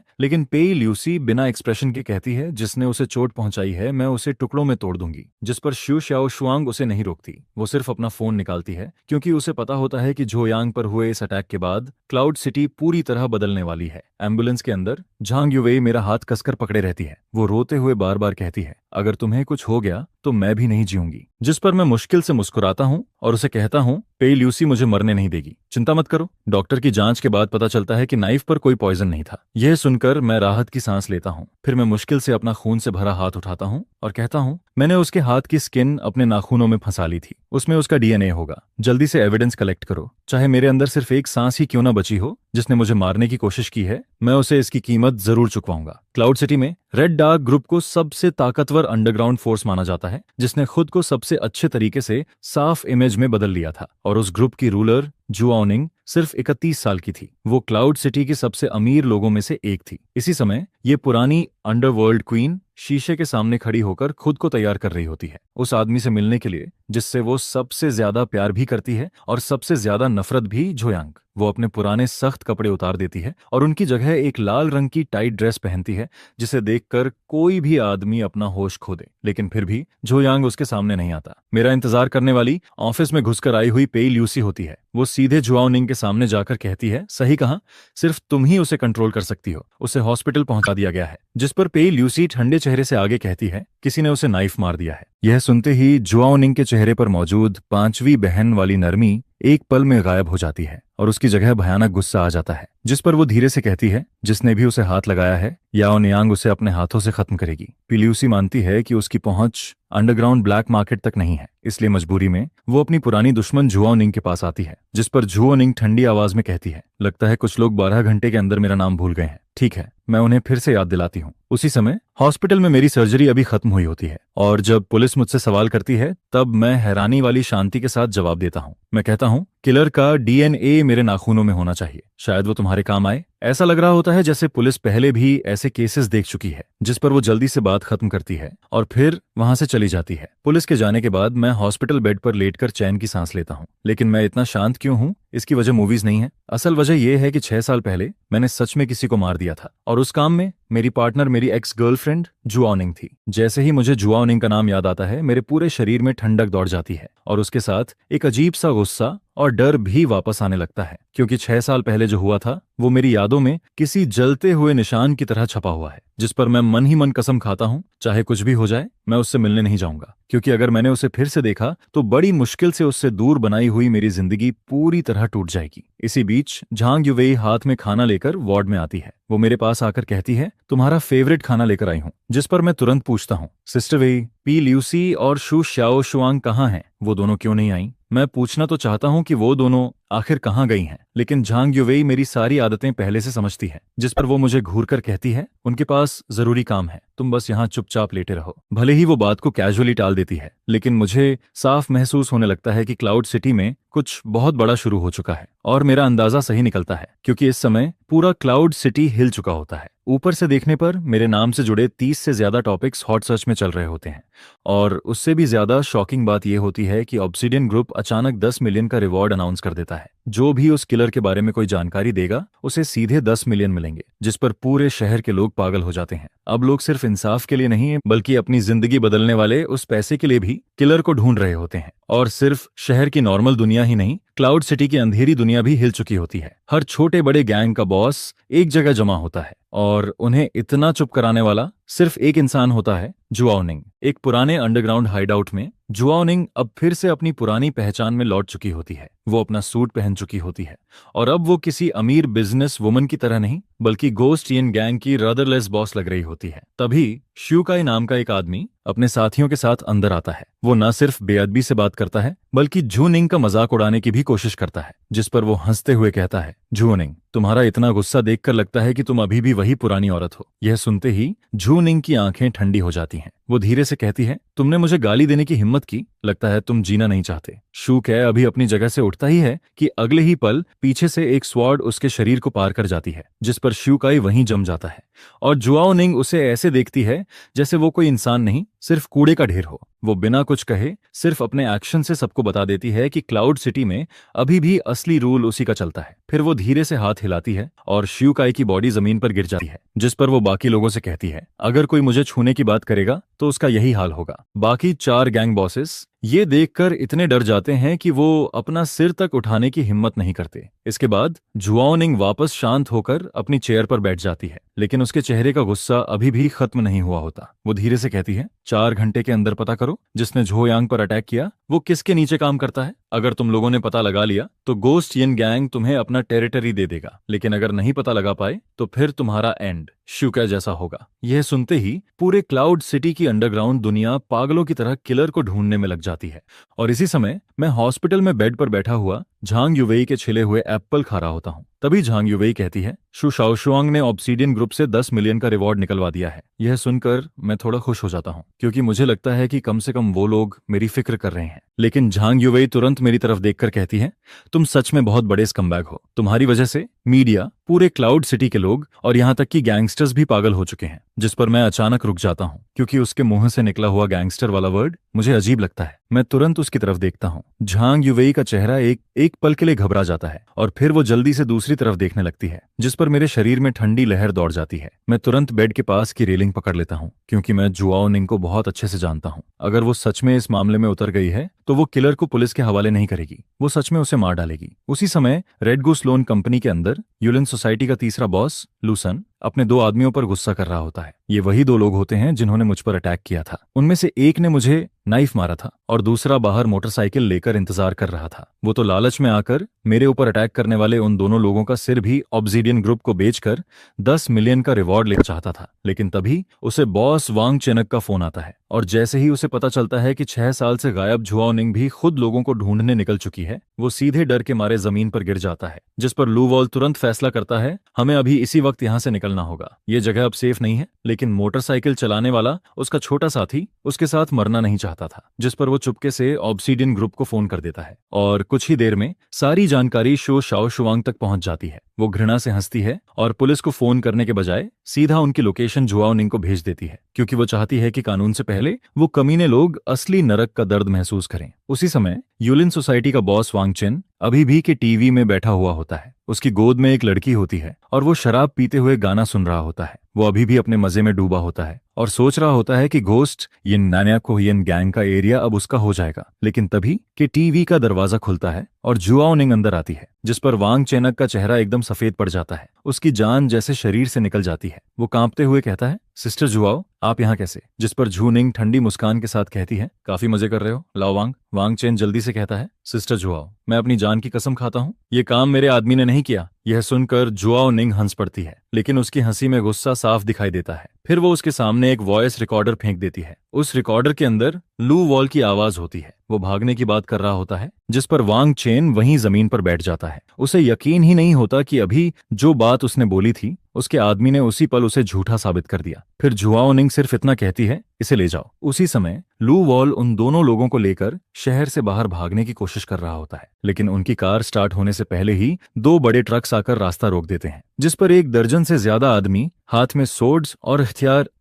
लेकिन पेई ल्यूसी बिना एक्सप्रेशन के कहती है, जिसने उसे चोट पहुंचाई है मैं उसे टुकड़ों में तोड़ दूंगी। जिस पर शु शाओशुआंग उसे नहीं रोकती। वो सिर्फ अपना फोन निकालती है, क्योंकि उसे पता होता है कि झो यांग पर हुए इस अटैक के बाद क्लाउड सिटी पूरी तरह बदलने वाली है। एम्बुलेंस के अंदर झांग युवेई मेरा हाथ कसकर पकड़े रहती है। वो रोते हुए बार बार कहती है, अगर तुम्हें कुछ हो गया तो मैं भी नहीं जीऊंगी। जिस पर मैं मुश्किल से मुस्कुराता हूँ और उसे कहता हूँ, पेई ल्यूसी मुझे मरने नहीं देगी, चिंता मत करो। डॉक्टर की जांच के बाद पता चलता है कि नाइफ पर कोई पॉइजन नहीं था। यह सुनकर मैं राहत की सांस लेता हूँ। फिर मैं मुश्किल से अपना खून से भरा हाथ उठाता हूँ और कहता हूँ, मैंने उसके हाथ की स्किन अपने नाखूनों में फंसा ली थी, उसमें उसका डीएनए होगा। जल्दी से एविडेंस कलेक्ट करो, चाहे मेरे अंदर सिर्फ एक सांस ही क्यों ना बची हो। जिसने मुझे मारने की कोशिश की है, मैं उसे इसकी कीमत जरूर चुकवाऊंगा। क्लाउड सिटी में रेड डार्क ग्रुप को सबसे ताकतवर अंडरग्राउंड फोर्स माना जाता है, जिसने खुद को सबसे अच्छे तरीके से साफ इमेज में बदल लिया था। और उस ग्रुप की रूलर जुआओनिंग सिर्फ 31 साल की थी। वो क्लाउड सिटी की सबसे अमीर लोगों में से एक थी। इसी समय ये पुरानी अंडरवर्ल्ड क्वीन शीशे के सामने खड़ी होकर खुद को तैयार कर रही होती है, उस आदमी से मिलने के लिए जिससे वो सबसे ज्यादा प्यार भी करती है और सबसे ज्यादा नफरत भी, झोयांग। वो अपने पुराने सख्त कपड़े उतार देती है और उनकी जगह एक लाल रंग की टाइट ड्रेस पहनती है, जिसे देखकर कोई भी आदमी अपना होश खो दे। लेकिन फिर भी झोयांग उसके सामने नहीं आता। मेरा इंतजार करने वाली ऑफिस में घुसकर आई हुई पेई ल्यूसी होती है। वो सीधे जुआओनिंग के सामने जाकर कहती है, सही कहा, सिर्फ तुम ही उसे कंट्रोल कर सकती हो, उसे हॉस्पिटल पहुंचा दिया गया है। जिस पर पेई ल्यूसी ठंडे चेहरे से आगे कहती है, किसी ने उसे नाइफ मार दिया है। यह सुनते ही जुआओनिंग के चेहरे पर मौजूद पांचवी बहन वाली नरमी एक पल में गायब हो जाती है और उसकी जगह भयानक गुस्सा आ जाता है। जिस पर वो धीरे से कहती है, जिसने भी उसे हाथ लगाया है, याओ नियांग उसे अपने हाथों से खत्म करेगी। पिल्यूसी मानती है कि उसकी पहुंच अंडरग्राउंड ब्लैक मार्केट तक नहीं है, इसलिए मजबूरी में वो अपनी पुरानी दुश्मन जुआओनिंग के पास आती है। जिस पर जुआओनिंग ठंडी आवाज में कहती है, लगता है कुछ लोग 12 घंटे के अंदर मेरा नाम भूल गए हैं। ठीक है, मैं उन्हें फिर से याद दिलाती हूँ। उसी समय हॉस्पिटल में मेरी सर्जरी अभी खत्म हुई होती है और जब पुलिस मुझसे सवाल करती है, तब मैं हैरानी वाली शांति के साथ जवाब देता हूँ। मैं कहता हूँ, किलर का डीएनए मेरे नाखूनों में होना चाहिए, शायद वो तुम्हारे काम आए। ऐसा लग रहा होता है जैसे पुलिस पहले भी ऐसे केसेस देख चुकी है। जिस पर वो जल्दी से बात खत्म करती है और फिर वहां से चली जाती है। पुलिस के जाने के बाद मैं हॉस्पिटल बेड पर लेटकर चैन की सांस लेता हूँ। लेकिन मैं इतना शांत क्यों हूँ, इसकी वजह मूवीज नहीं है। असल वजह यह है कि 6 साल पहले मैंने सच में किसी को मार दिया था और उस काम में मेरी पार्टनर मेरी एक्स गर्लफ्रेंड जुआओनिंग थी। जैसे ही मुझे जुआओनिंग का नाम याद आता है, मेरे पूरे शरीर में ठंडक दौड़ जाती है और उसके साथ एक अजीब सा गुस्सा और डर भी वापस आने लगता है, क्योंकि 6 साल पहले जो हुआ था वो मेरी यादों में किसी जलते हुए निशान की तरह छपा हुआ है, जिस पर मैं मन ही मन कसम खाता हूँ, चाहे कुछ भी हो जाए मैं उससे मिलने नहीं जाऊंगा। क्योंकि अगर मैंने उसे फिर से देखा तो बड़ी मुश्किल से उससे दूर बनाई हुई मेरी जिंदगी पूरी तरह टूट जाएगी। इसी बीच झांग युवेई हाथ में खाना लेकर वार्ड में आती है। वो मेरे पास आकर कहती है, तुम्हारा फेवरेट खाना लेकर आई हूँ। जिस पर मैं तुरंत पूछता हूँ, सिस्टर वेई, पी ल्यूसी और शु शाओशुआंग कहाँ हैं? वो दोनों क्यों नहीं आई? मैं पूछना तो चाहता हूँ कि वो दोनों आखिर कहाँ गई हैं, लेकिन झांग युवेई मेरी सारी आदतें पहले से समझती है। जिस पर वो मुझे घूरकर कहती है, उनके पास जरूरी काम है, तुम बस यहाँ चुपचाप लेटे रहो। भले ही वो बात को कैजुअली टाल देती है, लेकिन मुझे साफ महसूस होने लगता है कि क्लाउड सिटी में कुछ बहुत बड़ा शुरू हो चुका है। और मेरा अंदाजा सही निकलता है, क्योंकि इस समय पूरा क्लाउड सिटी हिल चुका होता है। ऊपर से देखने पर मेरे नाम से जुड़े 30 से ज्यादा टॉपिक्स हॉट सर्च में चल रहे होते हैं। और उससे भी ज्यादा शॉकिंग बात यह होती है कि ऑब्सिडियन ग्रुप अचानक 10 मिलियन का रिवॉर्ड अनाउंस कर देता है। जो भी उस किलर के बारे में कोई जानकारी देगा, उसे सीधे 10 मिलियन मिलेंगे, जिस पर पूरे शहर के लोग पागल हो जाते हैं। अब लोग सिर्फ इंसाफ के लिए नहीं, बल्कि अपनी जिंदगी बदलने वाले उस पैसे के लिए भी किलर को ढूंढ रहे होते हैं। और सिर्फ शहर की नॉर्मल दुनिया ही नहीं, क्लाउड सिटी की अंधेरी दुनिया भी हिल चुकी होती है। हर छोटे बड़े गैंग का बॉस एक जगह जमा होता है और उन्हें इतना चुप कराने वाला सिर्फ एक इंसान होता है, जुआओनिंग। एक पुराने अंडरग्राउंड हाइडआउट में जुआओनिंग अब फिर से अपनी पुरानी पहचान में लौट चुकी होती है। वो अपना सूट पहन चुकी होती है और अब वो किसी अमीर बिजनेस वुमन की तरह नहीं बल्कि गोस्ट यिन गैंग की रदरलेस बॉस लग रही होती है। तभी श्यूकाई नाम का एक आदमी अपने साथियों के साथ अंदर आता है। वो न सिर्फ बेअदबी से बात करता है बल्कि झूनिंग का मजाक उड़ाने की भी कोशिश करता है, जिस पर वो हंसते हुए कहता है, झूनिंग, तुम्हारा इतना गुस्सा देखकर लगता है कि तुम अभी भी वही पुरानी औरत हो। यह सुनते ही झूनिंग की आंखें ठंडी हो जाती हैं। वो धीरे से कहती है, तुमने मुझे गाली देने की हिम्मत की, लगता है तुम जीना नहीं चाहते। शूकै अभी अपनी जगह से उठता ही है कि अगले ही पल पीछे से एक स्वॉर्ड उसके शरीर को पार कर जाती है, जिस पर श्यूकाई वहीं जम जाता है और जुआओनिंग उसे ऐसे देखती है जैसे वो कोई इंसान नहीं, सिर्फ कूड़े का ढेर हो। वो बिना कुछ कहे सिर्फ अपने एक्शन से सबको बता देती है कि क्लाउड सिटी में अभी भी असली रूल उसी का चलता है। फिर वो धीरे से हाथ हिलाती है और श्यूकाई की बॉडी जमीन पर गिर जाती है, जिस पर वो बाकी लोगों से कहती है, अगर कोई मुझे छूने की बात करेगा तो उसका यही हाल होगा। बाकी 4 गैंग बॉसेस ये देखकर इतने डर जाते हैं कि वो अपना सिर तक उठाने की हिम्मत नहीं करते। इसके बाद जुआओनिंग वापस शांत होकर अपनी चेयर पर बैठ जाती है, लेकिन उसके चेहरे का गुस्सा अभी भी खत्म नहीं हुआ होता। वो धीरे से कहती है, 4 घंटे के अंदर पता करो जिसने झोयांग पर अटैक किया वो किसके नीचे काम करता है। अगर तुम लोगों ने पता लगा लिया तो गोस्ट यिन गैंग तुम्हें अपना टेरिटरी दे देगा, लेकिन अगर नहीं पता लगा पाए तो फिर तुम्हारा एंड श्यूकै जैसा होगा। यह सुनते ही पूरे क्लाउड सिटी की अंडरग्राउंड दुनिया पागलों की तरह किलर को ढूंढने में लग जाती है। और इसी समय मैं हॉस्पिटल में बेड पर बैठा हुआ झांग युवेई के छिले हुए एप्पल खा रहा होता हूँ। तभी झांग युवेई कहती है, शु शाओशुआंग ने ऑब्सीडियन ग्रुप से 10 मिलियन का रिवॉर्ड निकलवा दिया है। यह सुनकर मैं थोड़ा खुश हो जाता हूँ, क्योंकि मुझे लगता है कि कम से कम वो लोग मेरी फिक्र कर रहे हैं। लेकिन झांग युवेई तुरंत मेरी तरफ देखकर कहती है, तुम सच में बहुत बड़े स्कमबैग हो। तुम्हारी वजह से मीडिया, पूरे क्लाउड सिटी के लोग और यहाँ तक कि गैंगस्टर्स भी पागल हो चुके हैं। जिस पर मैं अचानक रुक जाता हूँ, क्योंकि उसके मुंह से निकला हुआ गैंगस्टर वाला वर्ड मुझे अजीब लगता है। मैं तुरंत उसकी तरफ देखता हूँ। झांग युवेई का चेहरा एक पल के लिए घबरा जाता है और फिर वो जल्दी से दूसरी तरफ देखने लगती है, जिस पर मेरे शरीर में ठंडी लहर दौड़ जाती है। मैं तुरंत बेड के पास की रेलिंग पकड़ लेता हूँ, क्योंकि मैं जुआओनिंग को बहुत अच्छे से जानता हूँ। अगर वो सच में इस मामले में उतर गई है तो वो किलर को पुलिस के हवाले नहीं करेगी, वो सच में उसे मार डालेगी। उसी समय रेड गूस लोन कंपनी के अंदर यूलिन सोसाइटी का तीसरा बॉस लूसन अपने 2 आदमियों पर गुस्सा कर रहा होता है। ये वही 2 लोग होते हैं जिन्होंने मुझ पर अटैक किया था। उनमें से एक ने मुझे नाइफ मारा था और दूसरा बाहर मोटरसाइकिल लेकर इंतजार कर रहा था। वो तो लालच में आकर मेरे ऊपर अटैक करने वाले उन दोनों लोगों का सिर भी ऑब्सीडियन ग्रुप को बेचकर 10 मिलियन का रिवॉर्ड लेना चाहता था। लेकिन तभी उसे बॉस वांग चेनक का फोन आता है और जैसे ही उसे पता चलता है कि 6 साल से गायब जुआओनिंग भी खुद लोगों को ढूंढने निकल चुकी है, वो सीधे डर के मारे जमीन पर गिर जाता है। जिस पर लू वॉल तुरंत फैसला करता है, हमें अभी इसी वक्त यहाँ से निकलना होगा। ये जगह अब सेफ नहीं है। लेकिन मोटरसाइकिल चलाने वाला उसका छोटा साथी उसके साथ मरना नहीं चाहता था, जिस पर वो चुपके से ऑब्सीडियन ग्रुप को फोन कर देता है और कुछ ही देर में सारी जानकारी शो शाओशुआंग तक पहुंच जाती है। वो घृणा से हंसती है और पुलिस को फोन करने के बजाय सीधा उनकी लोकेशन जुआओनिंग को भेज देती है, क्योंकि वो चाहती है कि कानून से पहले वो कमीने लोग असली नरक का दर्द महसूस करें। उसी समय यूलिन सोसाइटी का बॉस वांग चेन अभी भी के टीवी में बैठा हुआ होता है। उसकी गोद में एक लड़की होती है और वो शराब पीते हुए गाना सुन रहा होता है। वो अभी भी अपने मजे में डूबा होता है और सोच रहा होता है कि घोस्ट यिन नान्याकोहियन गैंग का एरिया अब उसका हो जाएगा। लेकिन तभी के टीवी का दरवाजा खुलता है और जुआओनिंग अंदर आती है, जिस पर वांग चेनक का चेहरा एकदम सफेद पड़ जाता है। उसकी जान जैसे शरीर से निकल जाती है। वो कांपते हुए कहता है, सिस्टर जुआओ, आप यहाँ कैसे? जिस पर झूनिंग ठंडी मुस्कान के साथ कहती है, काफी मजे कर रहे हो, लाओ वांग। वांग चेन जल्दी से कहता है, सिस्टर जुआओ, मैं अपनी जान की कसम खाता हूँ, ये काम मेरे आदमी ने नहीं किया। यह सुनकर जुआओनिंग हंस पड़ती है, लेकिन उसकी हंसी में गुस्सा साफ दिखाई देता है। फिर वो उसके सामने एक वॉइस रिकॉर्डर फेंक देती है। उस रिकॉर्डर के अंदर लू वॉल की आवाज होती है। वो भागने की बात कर रहा होता है, जिस पर वांग चेन वहीं जमीन पर बैठ जाता है। उसे यकीन ही नहीं होता कि अभी जो बात उसने बोली थी उसके आदमी ने उसी पल उसे झूठा साबित कर दिया। फिर जुआओनिंग सिर्फ इतना कहती है, इसे ले जाओ। उसी समय लू वॉल उन दोनों लोगों को लेकर शहर से बाहर भागने की कोशिश कर रहा होता है, लेकिन उनकी कार स्टार्ट होने से पहले ही 2 बड़े ट्रक्स आकर रास्ता रोक देते हैं, जिस पर 1 दर्जन से ज्यादा आदमी हाथ में सोर्ड्स और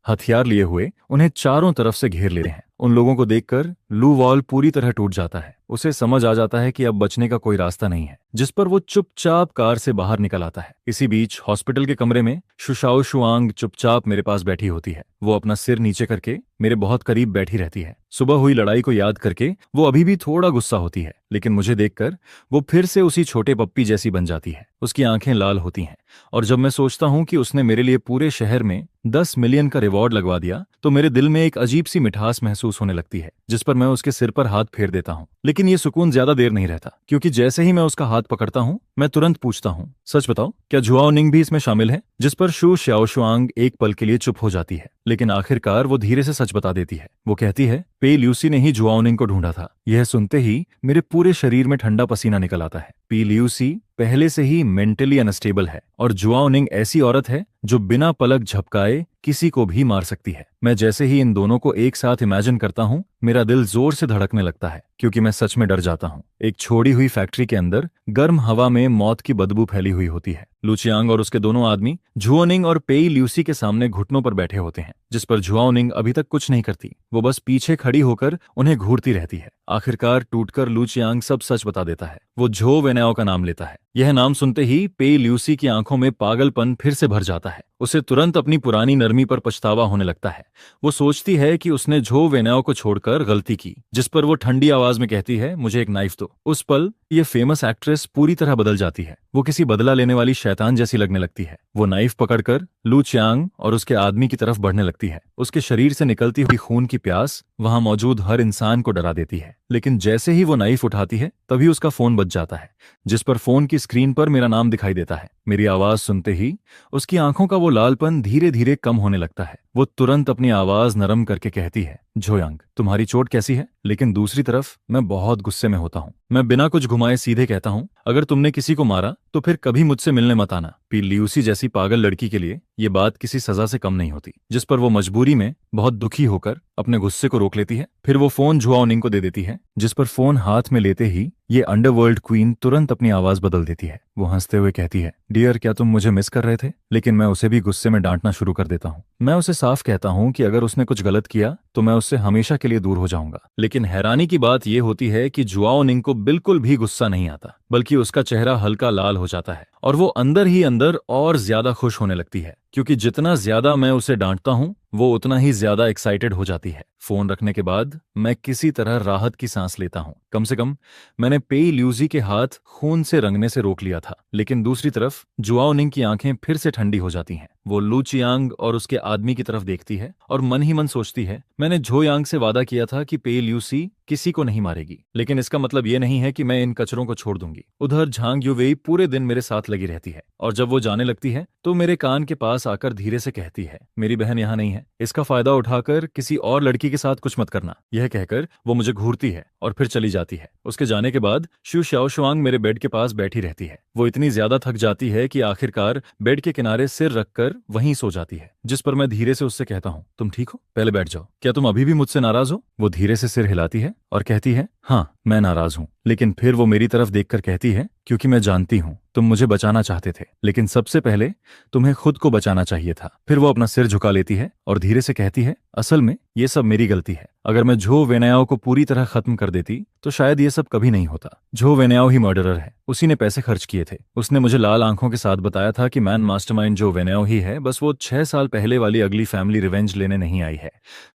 हथियार लिए हुए उन्हें चारों तरफ से घेर ले रहे हैं। उन लोगों को देखकर लू वॉल पूरी तरह टूट जाता है। उसे समझ आ जाता है कि अब बचने का कोई रास्ता नहीं है, जिस पर वो चुपचाप कार से बाहर निकल आता है। इसी बीच हॉस्पिटल के कमरे में शुशाओ शुआंग चुपचाप मेरे पास बैठी होती है। वो अपना सिर नीचे करके मेरे बहुत करीब बैठी रहती है। सुबह हुई लड़ाई को याद करके वो अभी भी थोड़ा गुस्सा होती है, लेकिन मुझे देखकर वो फिर से उसी छोटे पप्पी जैसी बन जाती है। उसकी आंखें लाल होती हैं, और जब मैं सोचता हूं कि उसने मेरे लिए पूरे शहर में 10 मिलियन का रिवॉर्ड लगवा दिया, तो मेरे दिल में एक अजीब सी मिठास महसूस होने लगती है, जिस पर मैं उसके सिर पर हाथ फेर देता हूं। लेकिन ये सुकून ज्यादा देर नहीं रहता, क्योंकि जैसे ही मैं उसका हाथ पकड़ता हूं, मैं तुरंत पूछता हूं, सच बताओ, क्या जुआओ निंग भी इसमें शामिल है? जिस पर शू शाओशुआंग एक पल के लिए चुप हो जाती है, लेकिन आखिरकार वो धीरे से सच बता देती है। वो कहती है, पे ल्यूसी ने ही जुआओ निंग को ढूंढा था। यह सुनते ही मेरे पूरे शरीर में ठंडा पसीना निकल आता है। पी ल्यूसी पहले से ही मेंटली अनस्टेबल है, और जुआओ निंग ऐसी औरत है जो बिना पलक झपकाए किसी को भी मार सकती है। मैं जैसे ही इन दोनों को एक साथ इमेजिन करता हूं, मेरा दिल जोर से धड़कने लगता है, क्योंकि मैं सच में डर जाता हूं। एक छोड़ी हुई फैक्ट्री के अंदर गर्म हवा में मौत की बदबू फैली हुई होती है। लुचियांग और उसके दोनों आदमी जुओनिंग और पेई ल्यूसी के सामने घुटनों पर बैठे होते हैं, जिस पर जुआओनिंग अभी तक कुछ नहीं करती। वो बस पीछे खड़ी होकर उन्हें घूरती रहती है। आखिरकार टूटकर लुचियांग सब सच बता देता है। वो झो वेनाओ का नाम लेता है। यह नाम सुनते ही पेई ल्यूसी की आंखों में पागलपन फिर से भर जाता है। उसे तुरंत अपनी पुरानी नरमी पर पछतावा होने लगता है। वो सोचती है कि उसने झो वेनाओ को छोड़कर गलती की, जिस पर वो ठंडी आवाज में कहती है, मुझे एक नाइफ दो। उस पल ये फेमस एक्ट्रेस पूरी तरह बदल जाती है। वो किसी बदला लेने वाली शैतान जैसी लगने लगती है। वो नाइफ पकड़कर लू चियांग और उसके आदमी की तरफ बढ़ने लगती है। उसके शरीर से निकलती हुई खून की प्यास वहां मौजूद हर इंसान को डरा देती है। लेकिन जैसे ही वो नाइफ उठाती है, तभी उसका फोन बज जाता है, जिस पर फोन की स्क्रीन पर मेरा नाम दिखाई देता है। मेरी आवाज सुनते ही उसकी आंखों का वो लालपन धीरे धीरे कम होने लगता है। वो तुरंत अपनी आवाज नरम करके कहती है, जोयांग, तुम्हारी चोट कैसी है? लेकिन दूसरी तरफ मैं बहुत गुस्से में होता हूँ। मैं बिना कुछ घुमाए सीधे कहता हूँ, अगर तुमने किसी को मारा तो फिर कभी मुझसे मिलने मत आना। पी ल्यूसी जैसी पागल लड़की के लिए ये बात किसी सजा से कम नहीं होती। जिस पर वो मजबूरी में बहुत दुखी होकर अपने गुस्से को रोक लेती है। फिर वो फोन जुआओनिंग को दे देती है, जिस पर फोन हाथ में लेते ही ये अंडरवर्ल्ड क्वीन तुरंत अपनी आवाज बदल देती है। वो हंसते हुए कहती है, डियर, क्या तुम मुझे मिस कर रहे थे? लेकिन मैं उसे भी गुस्से में डांटना शुरू कर देता हूँ। मैं उसे साफ कहता हूँ कि अगर उसने कुछ गलत किया तो मैं उससे हमेशा के लिए दूर हो जाऊंगा। लेकिन हैरानी की बात यह होती है कि जुआओनिंग को बिल्कुल भी गुस्सा नहीं आता, बल्कि उसका चेहरा हल्का लाल हो जाता है और वो अंदर ही अंदर और ज्यादा खुश होने लगती है, क्योंकि जितना ज्यादा मैं उसे डांटता हूँ वो उतना ही ज्यादा एक्साइटेड हो जाती है। फोन रखने के बाद मैं किसी तरह राहत की सांस लेता हूँ। कम से कम मैंने पेई ल्यूजी के हाथ खून से रंगने से रोक लिया था। लेकिन दूसरी तरफ जुआओनिंग की आंखें फिर से ठंडी हो जाती हैं। वो लू चियांग और उसके आदमी की तरफ देखती है और मन ही मन सोचती है, मैंने झोयांग से वादा किया था कि पेई ल्यूसी किसी को नहीं मारेगी, लेकिन इसका मतलब ये नहीं है कि मैं इन कचरों को छोड़ दूंगी। उधर झांग युवेई पूरे दिन मेरे साथ लगी रहती है, और जब वो जाने लगती है तो मेरे कान के पास आकर धीरे से कहती है, मेरी बहन यहाँ नहीं है, इसका फायदा उठाकर किसी और लड़की के साथ कुछ मत करना। यह कहकर वो मुझे घूरती है और फिर चली जाती है। उसके जाने के बाद शू शाओशुआंग मेरे बेड के पास बैठी रहती है। वो इतनी ज्यादा थक जाती है कि आखिरकार बेड के किनारे सिर रखकर वहीं सो जाती है, जिस पर मैं धीरे से उससे कहता हूँ, तुम ठीक हो? पहले बैठ जाओ। क्या तुम अभी भी मुझसे नाराज हो? वो धीरे से सिर हिलाती है और कहती है, हाँ, मैं नाराज हूँ। लेकिन फिर वो मेरी तरफ देखकर कहती है, क्योंकि मैं जानती हूँ तुम मुझे बचाना चाहते थे, लेकिन सबसे पहले तुम्हें खुद को बचाना चाहिए था। फिर वो अपना सिर झुका लेती है और धीरे से कहती है, असल में ये सब मेरी गलती है। अगर मैं झो वेनायाओ को पूरी तरह खत्म कर देती तो शायद ये सब कभी नहीं होता। झो वेनायाओ ही मर्डरर है, उसी ने पैसे खर्च किए थे। उसने मुझे लाल आंखों के साथ बताया था कि मैन मास्टरमाइंड झो वेनायाओ ही है, बस वो 6 साल पहले वाली अगली फैमिली रिवेंज लेने नहीं आई है।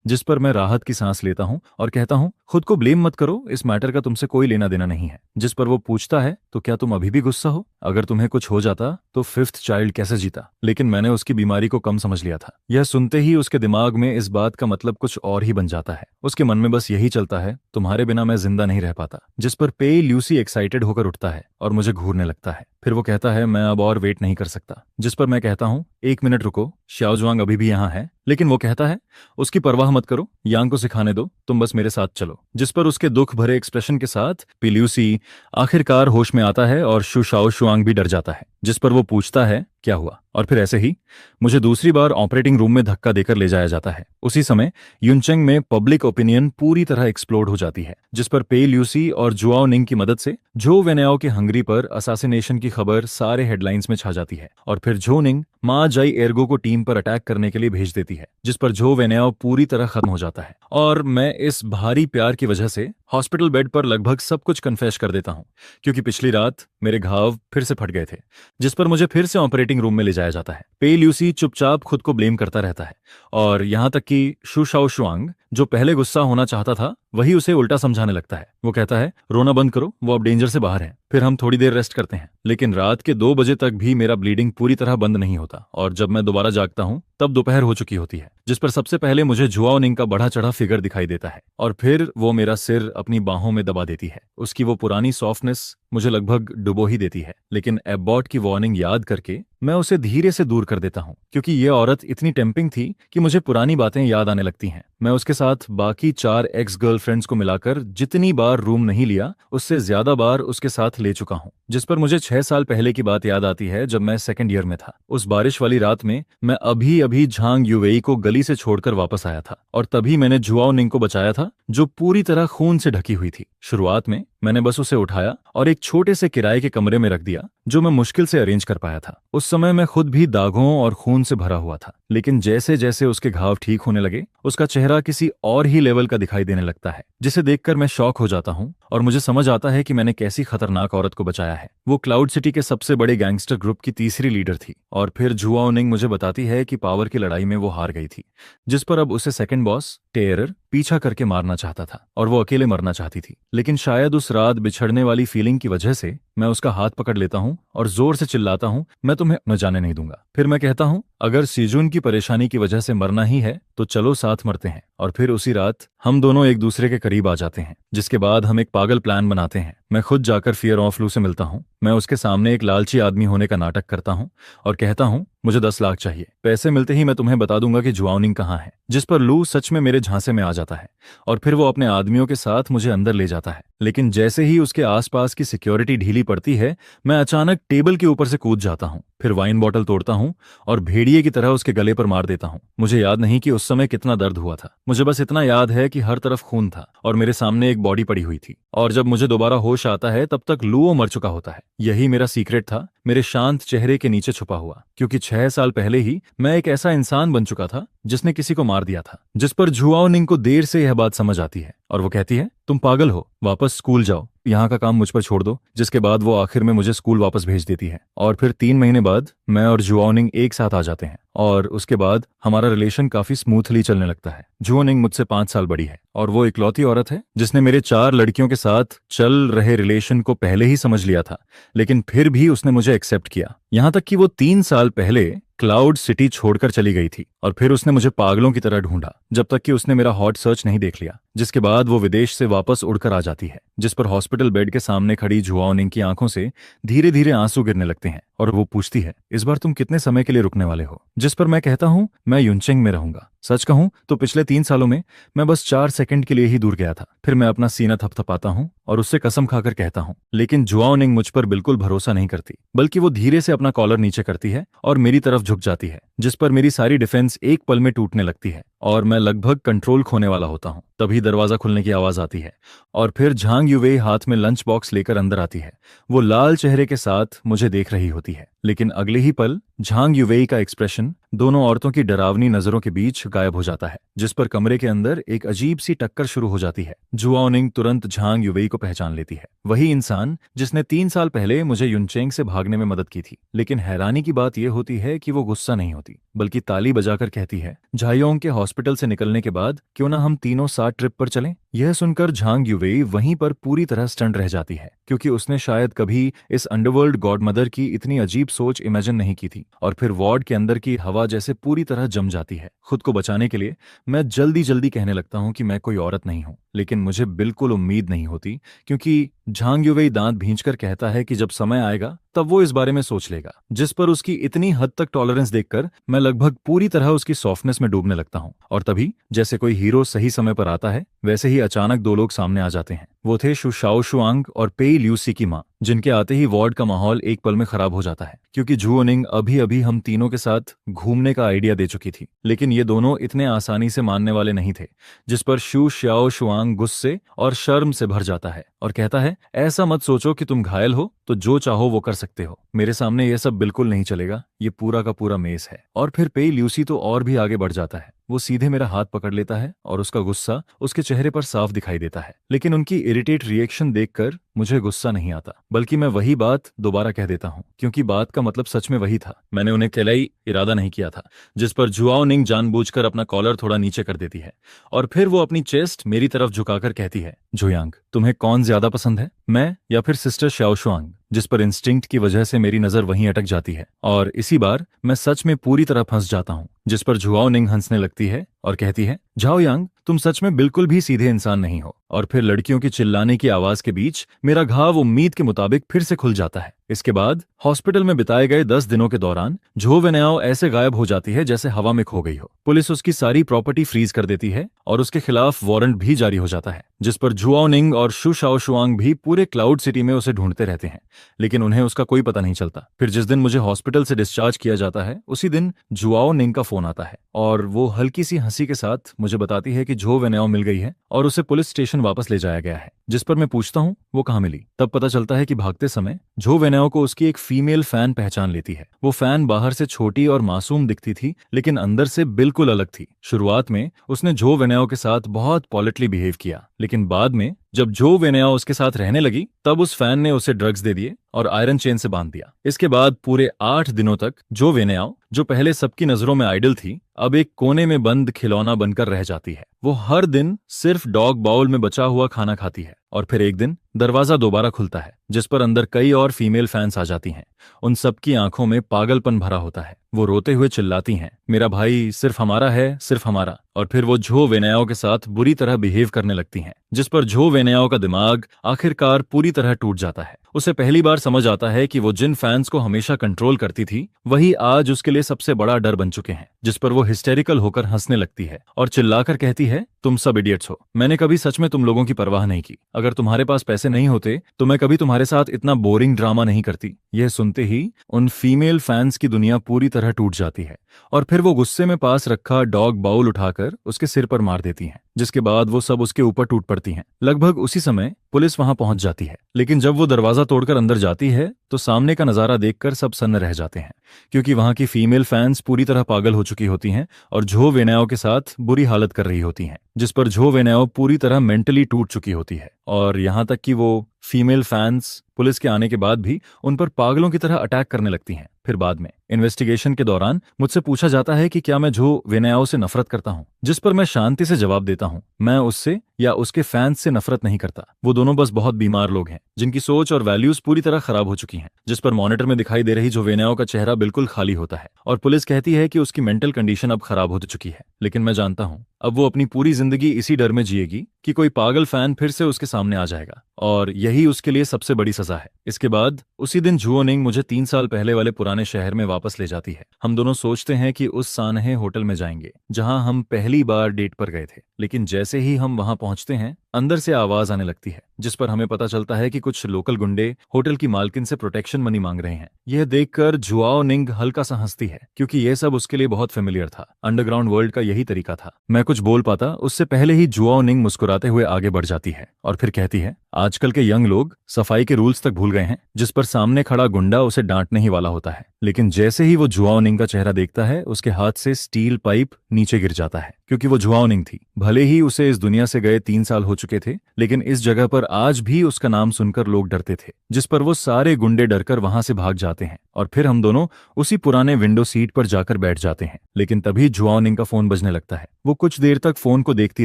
जिस पर मैं राहत की सांस लेता हूँ और कहता हूँ, खुद को ब्लेम मत करो, इस मैटर का तुमसे कोई लेना देना नहीं है। जिस पर वो पूछता है, तो क्या तुम अभी भी गुस्सा हो? अगर तुम्हें कुछ हो जाता तो 5th चाइल्ड कैसे जीता? लेकिन मैंने उसकी बीमारी को कम समझ लिया था। यह सुनते ही उसके दिमाग में इस बात का मतलब कुछ और ही बन जाता है। उसके मन में बस यही चलता है, तुम्हारे बिना मैं जिंदा नहीं रह पाता। जिस पर पेई ल्यूसी एक्साइटेड होकर उठता है और मुझे घूरने लगता है। फिर वो कहता है, मैं अब और वेट नहीं कर सकता। जिस पर मैं कहता हूँ, 1 मिनट रुको, शाओजुआंग अभी भी यहाँ है। लेकिन वो कहता है, उसकी परवाह मत करो, यांग को सिखाने दो, तुम बस मेरे साथ चलो। जिस पर उसके दुख भरे एक्सप्रेशन के साथ पी ल्यूसी आखिरकार होश में आता है और शू शाओशुआंग भी डर जाता है। जिस पर वो पूछता है, क्या हुआ? और फिर ऐसे ही मुझे दूसरी बार ऑपरेटिंग रूम में धक्का देकर ले जाया जाता है। उसी समय युनचेंग में पब्लिक ओपिनियन पूरी तरह एक्सप्लोड हो जाती है, जिस पर पेई ल्यूसी और जुआओनिंग की मदद से झो वेनायाओ के हंगरी पर असासिनेशन की खबर सारे हेडलाइंस में छा जाती है। और फिर झो निंग मा जाई एर्गो को टीम पर अटैक करने के लिए भेज देती है। है, जिस पर जो वेन्याव पूरी तरह खत्म हो जाता है और मैं इस भारी प्यार की वजह से हॉस्पिटल बेड पर लगभग सब कुछ कन्फेस कर देता हूँ, क्योंकि पिछली रात मेरे घाव फिर से फट गए थे, जिस पर मुझे फिर से ऑपरेटिंग रूम में ले जाया जाता है। पे ल्यूसी चुपचाप खुद को ब्लेम करता रहता है और यहाँ तक कि शू शाओ शुआंग, जो पहले गुस्सा होना चाहता था, वही उसे उल्टा समझाने लगता है। वो कहता है, रोना बंद करो, वो अब डेंजर से बाहर है। फिर हम थोड़ी देर रेस्ट करते हैं, लेकिन रात के 2 बजे तक भी मेरा ब्लीडिंग पूरी तरह बंद नहीं होता और जब मैं दोबारा जागता हूँ तब दोपहर हो चुकी होती है, जिस पर सबसे पहले मुझे जुआओ निंग का बढ़ा चढ़ा फिगर दिखाई देता है और फिर वो मेरा सिर अपनी बाहों में दबा देती है। उसकी वो पुरानी सॉफ्टनेस मुझे लगभग डुबो ही देती है, लेकिन एबॉट की वार्निंग याद करके मैं उसे धीरे से दूर कर देता हूँ, क्योंकि ये औरत इतनी टेम्पिंग थी कि मुझे पुरानी बातें याद आने लगती हैं। मैं उसके साथ बाकी 4 एक्स गर्लफ्रेंड्स को मिलाकर जितनी बार रूम नहीं लिया, उससे ज्यादा बार उसके साथ ले चुका हूँ, जिस पर मुझे 6 साल पहले की बात याद आती है जब मैं सेकंड ईयर में था। उस बारिश वाली रात में मैं अभी अभी झांग युवेई को गली से छोड़कर वापस आया था और तभी मैंने जुआओ निंग को बचाया था, जो पूरी तरह खून से ढकी हुई थी। शुरुआत में मैंने बस उसे उठाया और एक छोटे से किराए के कमरे में रख दिया, जो मैं मुश्किल से अरेंज कर पाया था। उस समय मैं खुद भी दागों और खून से भरा हुआ था, लेकिन जैसे जैसे उसके घाव ठीक होने लगे, उसका चेहरा किसी और ही लेवल का दिखाई देने लगता है, जिसे देखकर मैं शॉक हो जाता हूँ और मुझे समझ आता है कि मैंने कैसी खतरनाक औरत को बचाया है। वो क्लाउड सिटी के सबसे बड़े गैंगस्टर ग्रुप की तीसरी लीडर थी और फिर जुआओ निंग मुझे बताती है कि पावर की लड़ाई में वो हार गई थी, जिस पर अब उसे सेकंड बॉस टेरर पीछा करके मारना चाहता था और वो अकेले मरना चाहती थी। लेकिन शायद उस रात बिछड़ने वाली फीलिंग की वजह से मैं उसका हाथ पकड़ लेता हूँ और जोर से चिल्लाता हूँ, मैं तुम्हें न जाने नहीं दूंगा। फिर मैं कहता हूँ, अगर सीजुन की परेशानी की वजह से मरना ही है तो चलो साथ मरते हैं। और फिर उसी रात हम दोनों एक दूसरे के करीब आ जाते हैं, जिसके बाद हम एक पागल प्लान बनाते हैं। मैं खुद जाकर फियर ऑफ लू से मिलता हूँ। मैं उसके सामने एक लालची आदमी होने का नाटक करता हूँ और कहता हूँ, मुझे 10 लाख चाहिए, पैसे मिलते ही मैं तुम्हें बता दूंगा कि जुआओ निंग कहाँ है। जिस पर लू सच में मेरे झांसे में आ जाता है और फिर वो अपने आदमियों के साथ मुझे अंदर ले जाता है। लेकिन जैसे ही उसके आसपास की सिक्योरिटी ढीली पड़ती है, मैं अचानक टेबल के ऊपर से कूद जाता हूँ, फिर वाइन बॉटल तोड़ता हूँ और भेड़िए की तरह उसके गले पर मार देता हूँ। मुझे याद नहीं कि उस समय कितना दर्द हुआ था, मुझे बस इतना याद है कि हर तरफ खून था और मेरे सामने एक बॉडी पड़ी हुई थी और जब मुझे दोबारा होश आता है तब तक लुओ मर चुका होता है। यही मेरा सीक्रेट था, मेरे शांत चेहरे के नीचे छुपा हुआ, क्योंकि 6 साल पहले ही मैं एक ऐसा इंसान बन चुका था जिसने किसी को मार दिया था। जिस पर जुआओ निंग को देर से यह बात समझ आती है और वो कहती है, तुम पागल हो, वापस स्कूल जाओ, यहाँ का काम मुझ पर छोड़ दो। जिसके बाद वो आखिर में मुझे स्कूल वापस भेज देती है और फिर 3 महीने बाद मैं और जुआओ निंग एक साथ आ जाते हैं और उसके बाद हमारा रिलेशन काफी स्मूथली चलने लगता है। जुआओ निंग मुझसे 5 साल बड़ी है और वो इकलौती औरत है जिसने मेरे 4 लड़कियों के साथ चल रहे रिलेशन को पहले ही समझ लिया था, लेकिन फिर भी उसने मुझे एक्सेप्ट किया। यहाँ तक कि वो 3 साल पहले क्लाउड सिटी छोड़कर चली गई थी और फिर उसने मुझे पागलों की तरह ढूंढा, जब तक कि उसने मेरा हॉट सर्च नहीं देख लिया। जिसके बाद वो विदेश से वापस उड़कर आ जाती है, जिस पर हॉस्पिटल बेड के सामने खड़ी जुआओ निंग की आंखों से धीरे धीरे आंसू गिरने लगते हैं और वो पूछती है, इस बार तुम कितने समय के लिए रुकने वाले हो? जिस पर मैं कहता हूँ, मैं युनचेंग में रहूंगा। सच कहूं तो पिछले 3 सालों में मैं बस 4 सेकंड के लिए ही दूर गया था। फिर मैं अपना सीना थपथपाता हूं और उससे कसम खाकर कहता हूं, लेकिन जुआओ निंग मुझ पर बिल्कुल भरोसा नहीं करती, बल्कि वो धीरे से अपना कॉलर नीचे करती है और मेरी तरफ झुक जाती है, जिस पर मेरी सारी डिफेंस एक पल में टूटने लगती है और मैं लगभग कंट्रोल खोने वाला होता हूं। तभी दरवाजा खुलने की आवाज आती है और फिर झांग युवेई हाथ में लंच बॉक्स लेकर अंदर आती है। वो लाल चेहरे के साथ मुझे देख रही होती है, लेकिन अगले ही पल झांग युवेई का एक्सप्रेशन दोनों औरतों की डरावनी नजरों के बीच गायब हो जाता है, जिस पर कमरे के अंदर एक अजीब सी टक्कर शुरू हो जाती है। जुआओ निंग तुरंत झांग युवेई को पहचान लेती है, वही इंसान जिसने 3 साल पहले मुझे युनचेंग से भागने में मदद की थी। लेकिन हैरानी की बात यह होती है कि वो गुस्सा नहीं होती, बल्कि ताली बजाकर कहती है, झायोंग के हॉस्पिटल से निकलने के बाद क्यों ना हम तीनों साथ ट्रिप पर चलें। यह सुनकर झांग युवेई वहीं पर पूरी तरह स्टंट रह जाती है, क्योंकि उसने शायद कभी इस अंडरवर्ल्ड गॉडमदर की इतनी अजीब सोच इमेजिन नहीं की थी। और फिर वार्ड के अंदर की हवा जैसे पूरी तरह जम जाती है। खुद को बचाने के लिए मैं जल्दी जल्दी कहने लगता हूं कि मैं कोई औरत नहीं हूं, लेकिन मुझे बिल्कुल उम्मीद नहीं होती, क्योंकि झांग युवेई दांत भींचकर कहता है कि जब समय आएगा तब वो इस बारे में सोच लेगा। जिस पर उसकी इतनी हद तक टॉलरेंस देखकर मैं लगभग पूरी तरह उसकी सॉफ्टनेस में डूबने लगता हूं। और तभी जैसे कोई हीरो सही समय पर आता है, वैसे ही अचानक 2 लोग सामने आ जाते हैं। वो थे शु शाओ शुआंग और पेई ल्यूसी की माँ, जिनके आते ही वार्ड का माहौल एक पल में खराब हो जाता है, क्योंकि जुओनिंग अभी अभी हम तीनों के साथ घूमने का आइडिया दे चुकी थी। लेकिन ये दोनों इतने आसानी से मानने वाले नहीं थे, जिस पर शु शाओ शुआंग गुस्से और शर्म से भर जाता है और कहता है, ऐसा मत सोचो कि तुम घायल हो तो जो चाहो वो कर सकते हो, मेरे सामने ये सब बिल्कुल नहीं चलेगा, ये पूरा का पूरा मेस है। और फिर पेई ल्यूसी तो और भी आगे बढ़ जाता है, वो सीधे मेरा हाथ पकड़ लेता है और उसका गुस्सा उसके चेहरे पर साफ दिखाई देता है। लेकिन उनकी इरिटेट रिएक्शन देखकर मुझे गुस्सा नहीं आता, बल्कि मैं वही बात दोबारा कह देता हूँ, क्योंकि बात का मतलब सच में वही था। मैंने उन्हें केलाई इरादा नहीं किया था। जिस पर जुआओ निंग जानबूझकर अपना कॉलर थोड़ा नीचे कर देती है और फिर वो अपनी चेस्ट मेरी तरफ झुकाकर कहती है, जुयांग, तुम्हें कौन ज्यादा पसंद है, मैं या फिर सिस्टर शाओ शुआंग? जिस पर इंस्टिंक्ट की वजह से मेरी नजर वहीं अटक जाती है और इसी बार मैं सच में पूरी तरह फंस जाता हूँ। जिस पर जुआओ निंग हंसने लगती है और कहती है, झाओ यांग, तुम सच में बिल्कुल भी सीधे इंसान नहीं हो। और फिर लड़कियों की चिल्लाने की आवाज के बीच मेरा घाव उम्मीद के मुताबिक फिर से खुल जाता है। इसके बाद हॉस्पिटल में बिताए गए 10 दिनों के दौरान झो वेनाओ ऐसे गायब हो जाती है जैसे हवा में खो गई हो। पुलिस उसकी सारी प्रॉपर्टी फ्रीज कर देती है और उसके खिलाफ वारंट भी जारी हो जाता है, जिस पर जुआओ निंग और शु शाओ शुआंग भी पूरे क्लाउड सिटी में उसे ढूंढते रहते हैं, लेकिन उन्हें उसका कोई पता नहीं चलता। फिर जिस दिन मुझे हॉस्पिटल से डिस्चार्ज किया जाता है, उसी दिन जुआओ निंग का फोन आता है और वो हल्की सी हंसी के साथ मुझे बताती है कि झो वेनाओ मिल गई है और उसे पुलिस स्टेशन वापस ले जाया गया है। जिस पर मैं पूछता हूँ वो कहाँ मिली। तब पता चलता है कि भागते समय झो वेनाओ को उसकी एक फीमेल फैन पहचान लेती है। वो फैन बाहर से छोटी और मासूम दिखती थी, लेकिन अंदर से बिल्कुल अलग थी। शुरुआत में उसने झो वेनाओ के साथ बहुत पॉलिटली बिहेव किया, लेकिन बाद में जब झो वेनाओ उसके साथ रहने लगी, तब उस फैन ने उसे ड्रग्स दे दिए और आयरन चेन से बांध दिया। इसके बाद पूरे 8 दिनों तक झो वेनाओ, जो पहले सबकी नजरों में आइडल थी, अब एक कोने में बंद खिलौना बनकर रह जाती है। वो हर दिन सिर्फ डॉग बाउल में बचा हुआ खाना खाती है और फिर एक दिन दरवाजा दोबारा खुलता है, जिस पर अंदर कई और फीमेल फैंस आ जाती हैं। उन सबकी आंखों में पागलपन भरा होता है। वो रोते हुए चिल्लाती हैं, मेरा भाई सिर्फ हमारा है, सिर्फ हमारा। और फिर वो झो वेनाओ के साथ बुरी तरह बिहेव करने लगती हैं, जिस पर झो वेनाओ का दिमाग आखिरकार पूरी तरह टूट जाता है। उसे पहली बार समझ आता है कि वो जिन फैंस को हमेशा कंट्रोल करती थी, वही आज उसके लिए सबसे बड़ा डर बन चुके हैं। जिस पर वो हिस्टेरिकल होकर हंसने लगती है और चिल्लाकर कहती है, तुम सब इडियट्स हो, मैंने कभी सच में तुम लोगों की परवाह नहीं की। अगर तुम्हारे पास पैसे नहीं होते तो मैं कभी तुम्हारे साथ इतना बोरिंग ड्रामा नहीं करती। यह सुनते ही उन फीमेल फैंस की दुनिया पूरी तरह टूट जाती है और फिर वो गुस्से में पास रखा डॉग बाउल उठाकर उसके सिर पर मार देती हैं, जिसके बाद वो सब उसके ऊपर टूट पड़ती हैं। लगभग उसी समय पुलिस वहां पहुंच जाती है, लेकिन जब वो दरवाजा तोड़कर अंदर जाती है तो सामने का नजारा देखकर सब सन्न रह जाते हैं, क्योंकि वहां की फीमेल फैंस पूरी तरह पागल हो चुकी होती हैं और झो वेनाओ के साथ बुरी हालत कर रही होती हैं। जिस पर झो वेनाओ पूरी तरह मेंटली टूट चुकी होती है और यहां तक कि वो फीमेल फैंस पुलिस के आने के बाद भी उन पर पागलों की तरह अटैक करने लगती हैं। फिर बाद में इन्वेस्टिगेशन के दौरान मुझसे पूछा जाता है कि क्या मैं झो वेनाओ से नफरत करता हूं, जिस पर मैं शांति से जवाब देता हूं, मैं उससे या उसके फैंस से नफरत नहीं करता। वो दोनों बस बहुत बीमार लोग हैं, जिनकी सोच और वैल्यूज पूरी तरह खराब हो चुकी हैं। जिस पर मॉनिटर में दिखाई दे रही झो वेनाओ का चेहरा बिल्कुल खाली होता है और पुलिस कहती है कि उसकी मेंटल कंडीशन अब खराब हो चुकी है। लेकिन मैं जानता हूं अब वो अपनी पूरी जिंदगी इसी डर में जिएगी कि कोई पागल फैन फिर से उसके सामने आ जाएगा और यही उसके लिए सबसे बड़ी सजा है। इसके बाद उसी दिन जुओ निंग मुझे 3 साल पहले वाले पुराने शहर में वापस ले जाती है। हम दोनों सोचते हैं कि उस सानहे होटल में जाएंगे जहां हम पहली बार डेट पर गए थे, लेकिन जैसे ही हम वहां पहुंचते हैं, अंदर से आवाज आने लगती है, जिस पर हमें पता चलता है कि कुछ लोकल गुंडे होटल की मालकिन से प्रोटेक्शन मनी मांग रहे हैं। यह देखकर जुआओ निंग हल्का सा हंसती है, क्योंकि यह सब उसके लिए बहुत फेमिलियर था। अंडरग्राउंड वर्ल्ड का यही तरीका था। मैं कुछ बोल पाता उससे पहले ही जुआओ निंग मुस्कुराते हुए आगे बढ़ जाती है और फिर कहती है, आजकल के यंग लोग सफाई के रूल्स तक भूल गए हैं। जिस पर सामने खड़ा गुंडा उसे डांटने ही वाला होता है, लेकिन जैसे ही वो जुआओ निंग का चेहरा देखता है, उसके हाथ से स्टील पाइप नीचे गिर जाता है, क्योंकि वो जुआओ निंग थी। भले ही उसे इस दुनिया से गए 3 साल हो चुके थे, लेकिन इस जगह पर आज भी उसका नाम सुनकर लोग डरते थे। जिस पर वो सारे गुंडे डरकर वहां से भाग जाते हैं और फिर हम दोनों उसी पुराने विंडो सीट पर जाकर बैठ जाते हैं। लेकिन तभी जुआओ निंग का फोन बजने लगता है। वो कुछ देर तक फोन को देखती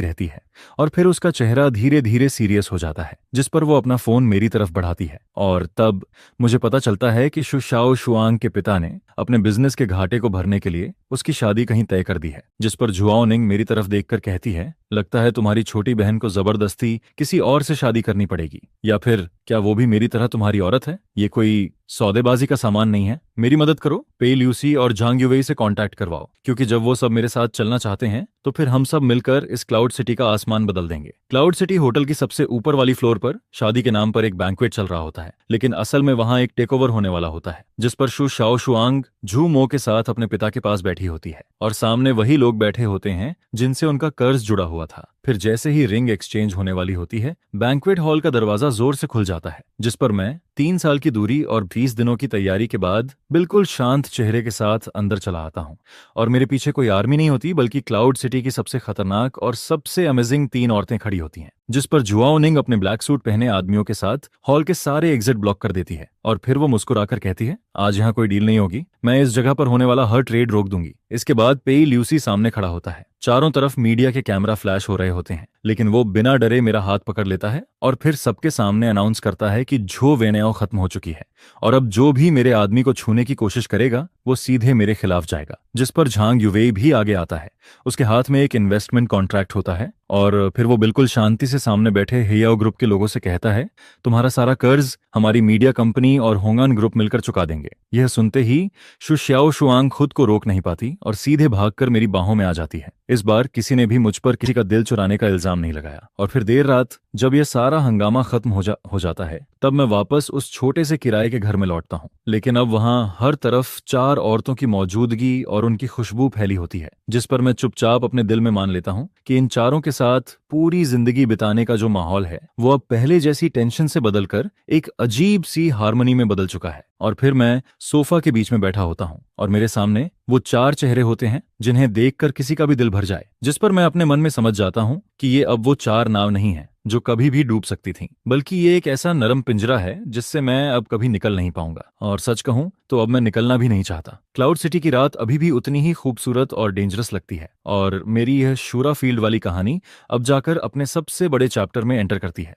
रहती है और फिर उसका चेहरा धीरे धीरे सीरियस हो जाता है, जिस पर वो अपना फोन मेरी तरफ बढ़ाती है और तब मुझे पता चलता है कि शु शाओ शुआंग के पिता ने अपने बिजनेस के घाटे को भरने के लिए उसकी शादी कहीं तय कर दी है। जिस पर जुआओ निंग मेरी तरफ देखकर कहती है, लगता है तुम्हारी छोटी बहन को जबरदस्ती किसी और से शादी करनी पड़ेगी, या फिर क्या वो भी मेरी तरह तुम्हारी औरत है? ये कोई सौदेबाजी का सामान नहीं है। मेरी मदद करो, पे ल्यूसी और झांग युवेई से कांटेक्ट करवाओ, क्योंकि जब वो सब मेरे साथ चलना चाहते हैं तो फिर हम सब मिलकर इस क्लाउड सिटी का आसमान बदल देंगे। क्लाउड सिटी होटल की सबसे ऊपर वाली फ्लोर पर शादी के नाम पर एक बैंक्वेट चल रहा होता है, लेकिन असल में वहां एक टेकओवर होने वाला होता है, जिस पर शु शाओ शुआंग झू मो के साथ अपने पिता के पास बैठी होती है और सामने वही लोग बैठे होते हैं जिनसे उनका कर्ज जुड़ा हुआ था। फिर जैसे ही रिंग एक्सचेंज होने वाली होती है, बैंक्वेट हॉल का दरवाजा जोर से खुल जाता है, जिस पर मैं 3 साल की दूरी और 20 दिनों की तैयारी के बाद बिल्कुल शांत चेहरे के साथ अंदर चला आता हूँ। और मेरे पीछे कोई आर्मी नहीं होती, बल्कि क्लाउड सिटी की सबसे खतरनाक और सबसे अमेजिंग 3 औरतें खड़ी होती हैं, जिस पर जुआओ निंग अपने ब्लैक सूट पहने आदमियों के साथ हॉल के सारे एग्जिट ब्लॉक कर देती है। और फिर वो मुस्कुराकर कहती है, आज यहाँ कोई डील नहीं होगी, मैं इस जगह पर होने वाला हर ट्रेड रोक दूंगी। इसके बाद पेई ल्यूसी सामने खड़ा होता है। चारों तरफ मीडिया के कैमरा फ्लैश हो रहे होते हैं, लेकिन वो बिना डरे मेरा हाथ पकड़ लेता है और फिर सबके सामने अनाउंस करता है कि झो वेनेओ खत्म हो चुकी है और अब जो भी मेरे आदमी को छूने की कोशिश करेगा वो सीधे मेरे खिलाफ जाएगा। जिस पर झांग युवेई भी आगे आता है। उसके हाथ में एक इन्वेस्टमेंट कॉन्ट्रैक्ट होता है और फिर वो बिल्कुल शांति से सामने बैठे हेयाओ ग्रुप के लोगों से कहता है, तुम्हारा सारा कर्ज हमारी मीडिया कंपनी और होंगान ग्रुप मिलकर चुका देंगे। यह सुनते ही शु शाओ शुआंग खुद को रोक नहीं पाती और सीधे भागकर मेरी बाहों में आ जाती है। इस बार किसी ने भी मुझ पर किसी का दिल चुराने का इल्जाम नहीं लगाया। और फिर देर रात जब यह सारा हंगामा खत्म हो जाता है, तब मैं वापस उस छोटे से किराए के घर में लौटता हूँ। लेकिन अब वहां हर तरफ 4 औरतों की मौजूदगी और उनकी खुशबू फैली होती है, जिस पर मैं चुपचाप अपने दिल में मान लेता हूँ कि इन चारों के साथ पूरी जिंदगी बिताने का जो माहौल है वो अब पहले जैसी टेंशन से बदलकर एक अजीब सी हार्मनी में बदल चुका है। और फिर मैं सोफा के बीच में बैठा होता हूँ और मेरे सामने वो 4 चेहरे होते हैं जिन्हें देखकर किसी का भी दिल भर जाए, जिस पर मैं अपने मन में समझ जाता हूँ कि ये अब वो 4 नाव नहीं है जो कभी भी डूब सकती थीं, बल्कि ये एक ऐसा नरम पिंजरा है जिससे मैं अब कभी निकल नहीं पाऊंगा। और सच कहूं तो अब मैं निकलना भी नहीं चाहता। क्लाउड सिटी की रात अभी भी उतनी ही खूबसूरत और डेंजरस लगती है और मेरी यह शूरा फील्ड वाली कहानी अब जाकर अपने सबसे बड़े चैप्टर में एंटर करती है।